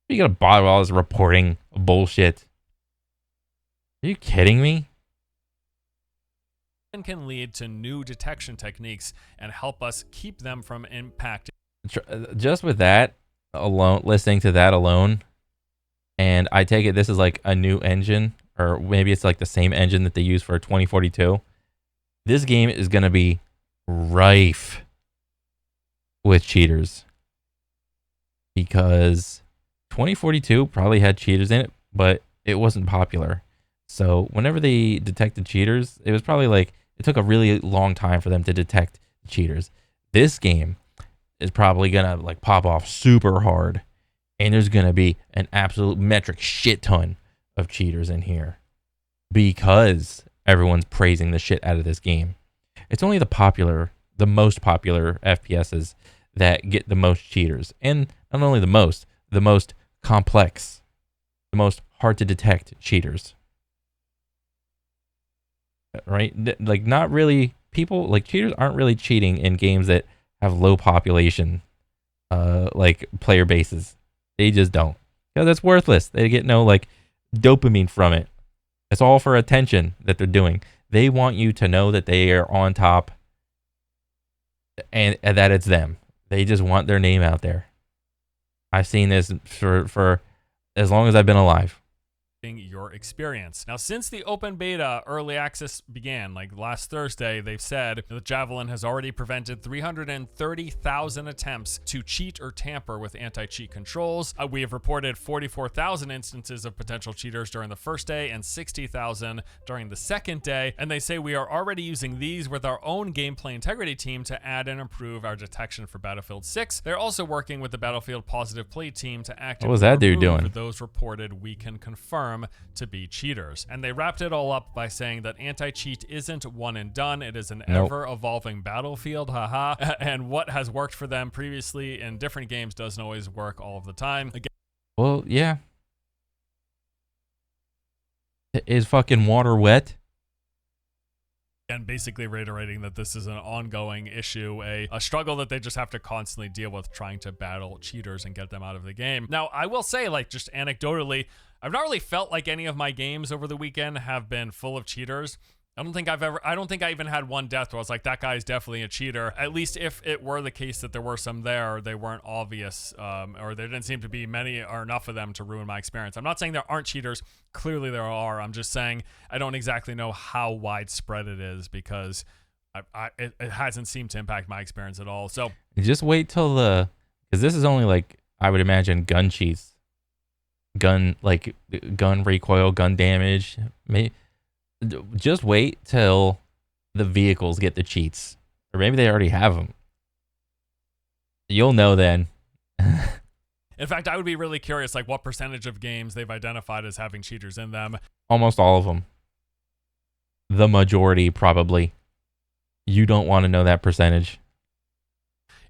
You gotta bother all this reporting bullshit. Are you kidding me? And can lead to new detection techniques and help us keep them from impacting. Just with that alone, listening to that alone, and I take it this is like a new engine, or maybe it's like the same engine that they use for 2042. This game is gonna be rife with cheaters, because 2042 probably had cheaters in it, but it wasn't popular. So whenever they detected cheaters, it was probably like it took a really long time for them to detect cheaters. This game is probably gonna like pop off super hard, and there's gonna be an absolute metric shit ton of cheaters in here because everyone's praising the shit out of this game. It's only the most popular FPSs that get the most cheaters. And not only the most complex, the most hard to detect cheaters. Right? Like, not really, people, like, cheaters aren't really cheating in games that have low population, like, player bases. They just don't. Because that's worthless. They get no, like, dopamine from it. It's all for attention that they're doing. They want you to know that they are on top and that it's them. They just want their name out there. I've seen this for as long as I've been alive. Your experience. Now, since the open beta early access began, like last Thursday, they've said that Javelin has already prevented 330,000 attempts to cheat or tamper with anti-cheat controls. We have reported 44,000 instances of potential cheaters during the first day and 60,000 during the second day. And they say we are already using these with our own gameplay integrity team to add and improve our detection for Battlefield 6. They're also working with the Battlefield Positive Play team to actively What was that dude remove doing? those reported we can confirm to be cheaters. And they wrapped it all up by saying that anti-cheat isn't one and done. It is an ever-evolving battlefield, haha. And what has worked for them previously in different games doesn't always work all of the time. Again, Well, yeah. Is fucking water wet? and basically reiterating that this is an ongoing issue, a struggle that they just have to constantly deal with, trying to battle cheaters and get them out of the game. Now, I will say, like, just anecdotally, I've not really felt like any of my games over the weekend have been full of cheaters. I don't think I even had one death where I was like, that guy's definitely a cheater. At least if it were the case that there were some there, they weren't obvious, or there didn't seem to be many or enough of them to ruin my experience. I'm not saying there aren't cheaters. Clearly there are. I'm just saying I don't exactly know how widespread it is, because it hasn't seemed to impact my experience at all. So Just wait till because this is only like, I would imagine, gun cheats, gun recoil, gun damage. Just wait till the vehicles get the cheats, or maybe they already have them. You'll know then. in fact, I would be really curious, like, what percentage of games they've identified as having cheaters in them. Almost all of them. The majority, probably. You don't want to know that percentage.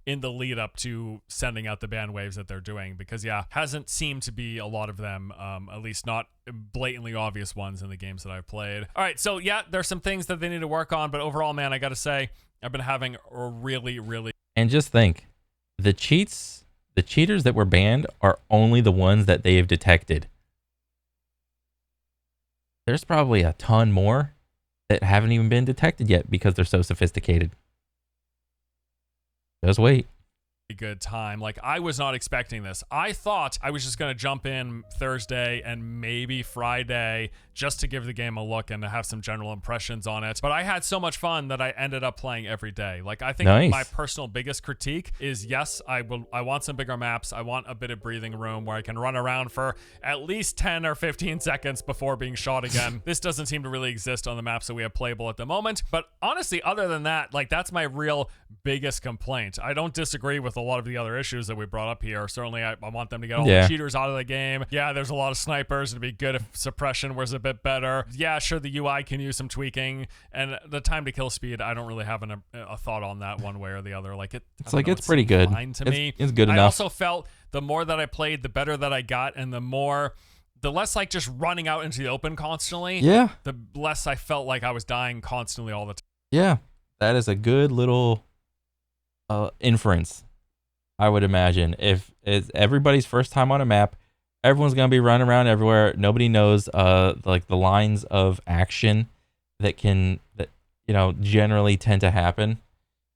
In the lead up to sending out the ban waves that they're doing, because yeah, hasn't seemed to be a lot of them, at least not blatantly obvious ones in the games that I've played. All right, so yeah, there's some things that they need to work on, but overall, man, I gotta say, I've been having a really And just think, the cheaters that were banned are only the ones that they have detected. There's probably a ton more that haven't even been detected yet because they're so sophisticated. Just wait. good time. Like, I was not expecting this. I thought I was just going to jump in Thursday and maybe Friday just to give the game a look and to have some general impressions on it. But I had so much fun that I ended up playing every day. Like, I think my personal biggest critique is, yes, I want some bigger maps. I want a bit of breathing room where I can run around for at least 10 or 15 seconds before being shot again. This doesn't seem to really exist on the maps that we have playable at the moment. But honestly, other than that, like, that's my real biggest complaint. I don't disagree with a lot of the other issues that we brought up here. Certainly, I want them to get all the cheaters out of the game. Yeah, there's a lot of snipers. It'd be good if suppression was a bit better. Yeah, sure, the UI can use some tweaking. And the time to kill speed, I don't really have a thought on that one way or the other. Like, it's pretty good. Fine to me. It's good enough. I also felt the more that I played, the better that I got, and the less like just running out into the open constantly. Yeah. The less I felt like I was dying constantly all the time. Yeah. That is a good little inference, I would imagine. If it's everybody's first time on a map, everyone's going to be running around everywhere. Nobody knows like the lines of action that generally tend to happen.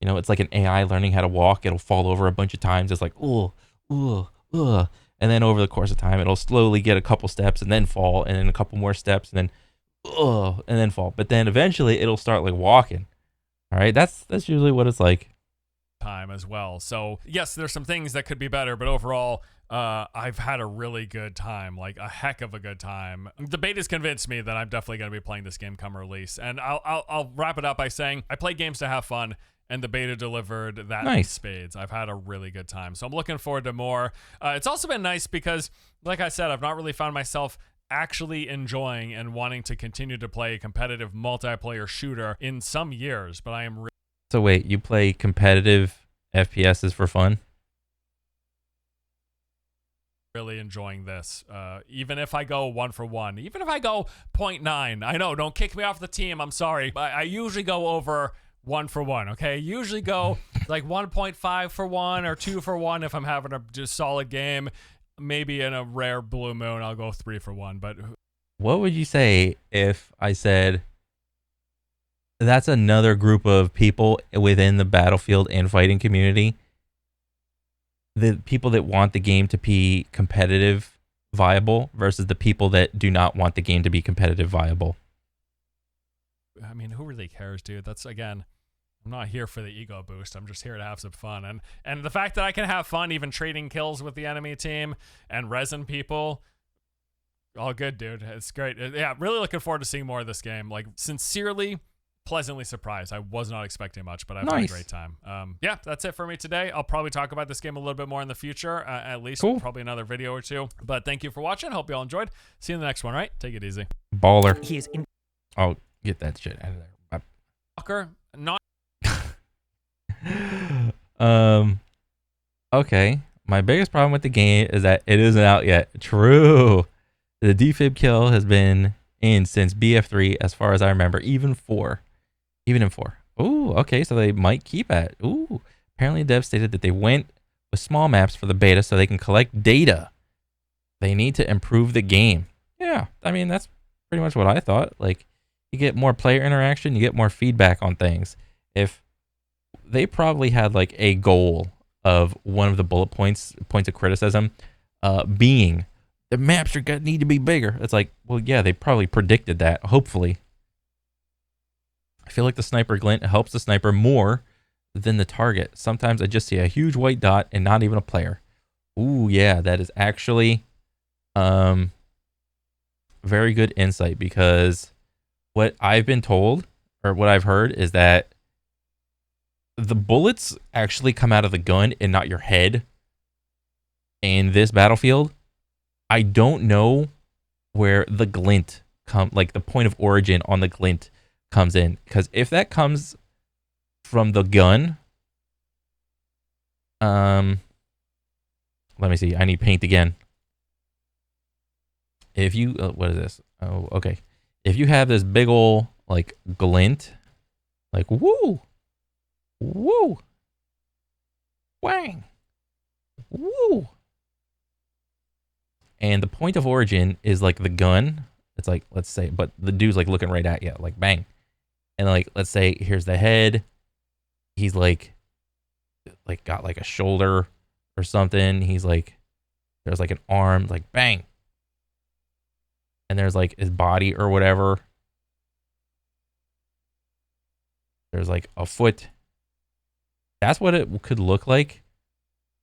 You know, it's like an AI learning how to walk. It'll fall over a bunch of times. It's like, ooh. And then over the course of time, it'll slowly get a couple steps and then fall, and then a couple more steps and then fall. But then eventually it'll start like walking. All right. That's usually what it's like. Time as well. So yes, there's some things that could be better, but overall, I've had a really good time, like a heck of a good time. The beta's convinced me that I'm definitely going to be playing this game come release. And I'll wrap it up by saying I play games to have fun, and the beta delivered that in spades. I've had a really good time. So I'm looking forward to more. It's also been nice because, like I said, I've not really found myself actually enjoying and wanting to continue to play a competitive multiplayer shooter in some years, but I am So wait, you play competitive FPSs for fun? Really enjoying this. Even if I go 1 for 1, even if I go 0.9, I know, don't kick me off the team, I'm sorry, but I usually go over 1 for 1, okay? Usually go like 1.5 for 1 or 2 for 1 if I'm having a just solid game. Maybe in a rare blue moon, I'll go 3 for 1, but... What would you say if I said that's another group of people within the Battlefield and fighting community. The people that want the game to be competitive viable versus the people that do not want the game to be competitive viable. I mean, who really cares, dude? That's, again, I'm not here for the ego boost. I'm just here to have some fun. And the fact that I can have fun even trading kills with the enemy team and resin people, all good, dude. It's great. Yeah, really looking forward to seeing more of this game. Like, sincerely, pleasantly surprised. I was not expecting much, but I've had a great time. Yeah, that's it for me today. I'll probably talk about this game a little bit more in the future, at least probably another video or two. But thank you for watching. Hope you all enjoyed. See you in the next one, right? Take it easy. Baller. He is in. Oh, get that shit out of there. Fucker, not. Okay. My biggest problem with the game is that it isn't out yet. True. The defib kill has been in since BF3, as far as I remember, even in 4. Ooh, okay, so they might keep it. Ooh, apparently devs stated that they went with small maps for the beta so they can collect data. They need to improve the game. Yeah, I mean, that's pretty much what I thought. Like, you get more player interaction, you get more feedback on things. If they probably had like a goal of one of the points of criticism being the maps are gonna need to be bigger. It's like, well, yeah, they probably predicted that, hopefully. I feel like the sniper glint helps the sniper more than the target. Sometimes I just see a huge white dot and not even a player. Ooh, yeah, that is actually very good insight, because what I've been told, or what I've heard, is that the bullets actually come out of the gun and not your head in this Battlefield. I don't know where the glint like the point of origin on the glint comes in, because if that comes from the gun, let me see, I need paint again. If you what is this? Oh, okay. If you have this big ol' like glint, like woo, wang, woo, and the point of origin is like the gun. It's like, let's say, but the dude's like looking right at you, like bang. And like, let's say here's the head. He's like got like a shoulder or something. He's like, there's like an arm, like bang. And there's like his body or whatever. There's like a foot. That's what it could look like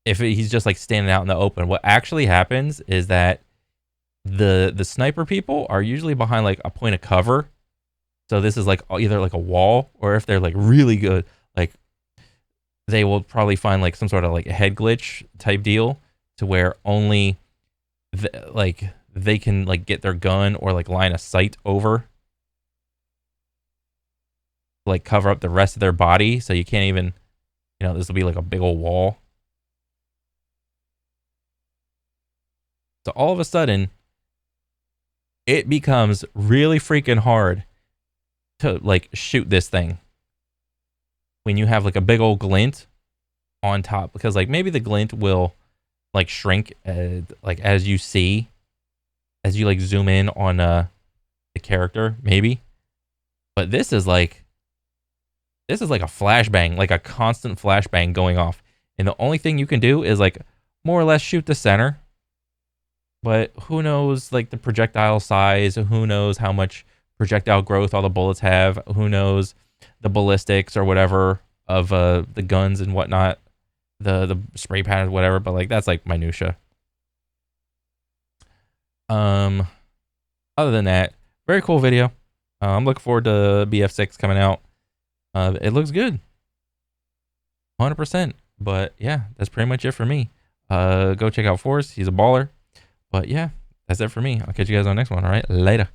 if he's just like standing out in the open. What actually happens is that the sniper people are usually behind like a point of cover. So this is like either like a wall, or if they're like really good, like they will probably find like some sort of like a head glitch type deal to where only like they can like get their gun or like line of sight over, like cover up the rest of their body, so you can't even, you know, this will be like a big old wall. So all of a sudden it becomes really freaking hard to like shoot this thing when you have like a big old glint on top, because like maybe the glint will like shrink like as you like zoom in on the character, maybe. But this is like a flashbang, like a constant flashbang going off, and the only thing you can do is like more or less shoot the center. But who knows like the projectile size, who knows how much projectile growth all the bullets have, who knows the ballistics or whatever of the guns and whatnot, the spray patterns, whatever. But like that's like minutia. Other than that, very cool video. I'm looking forward to BF6 coming out. It looks good, 100%. But yeah, that's pretty much it for me. Go check out Forrest. He's a baller. But yeah, that's it for me. I'll catch you guys on the next one. All right, later.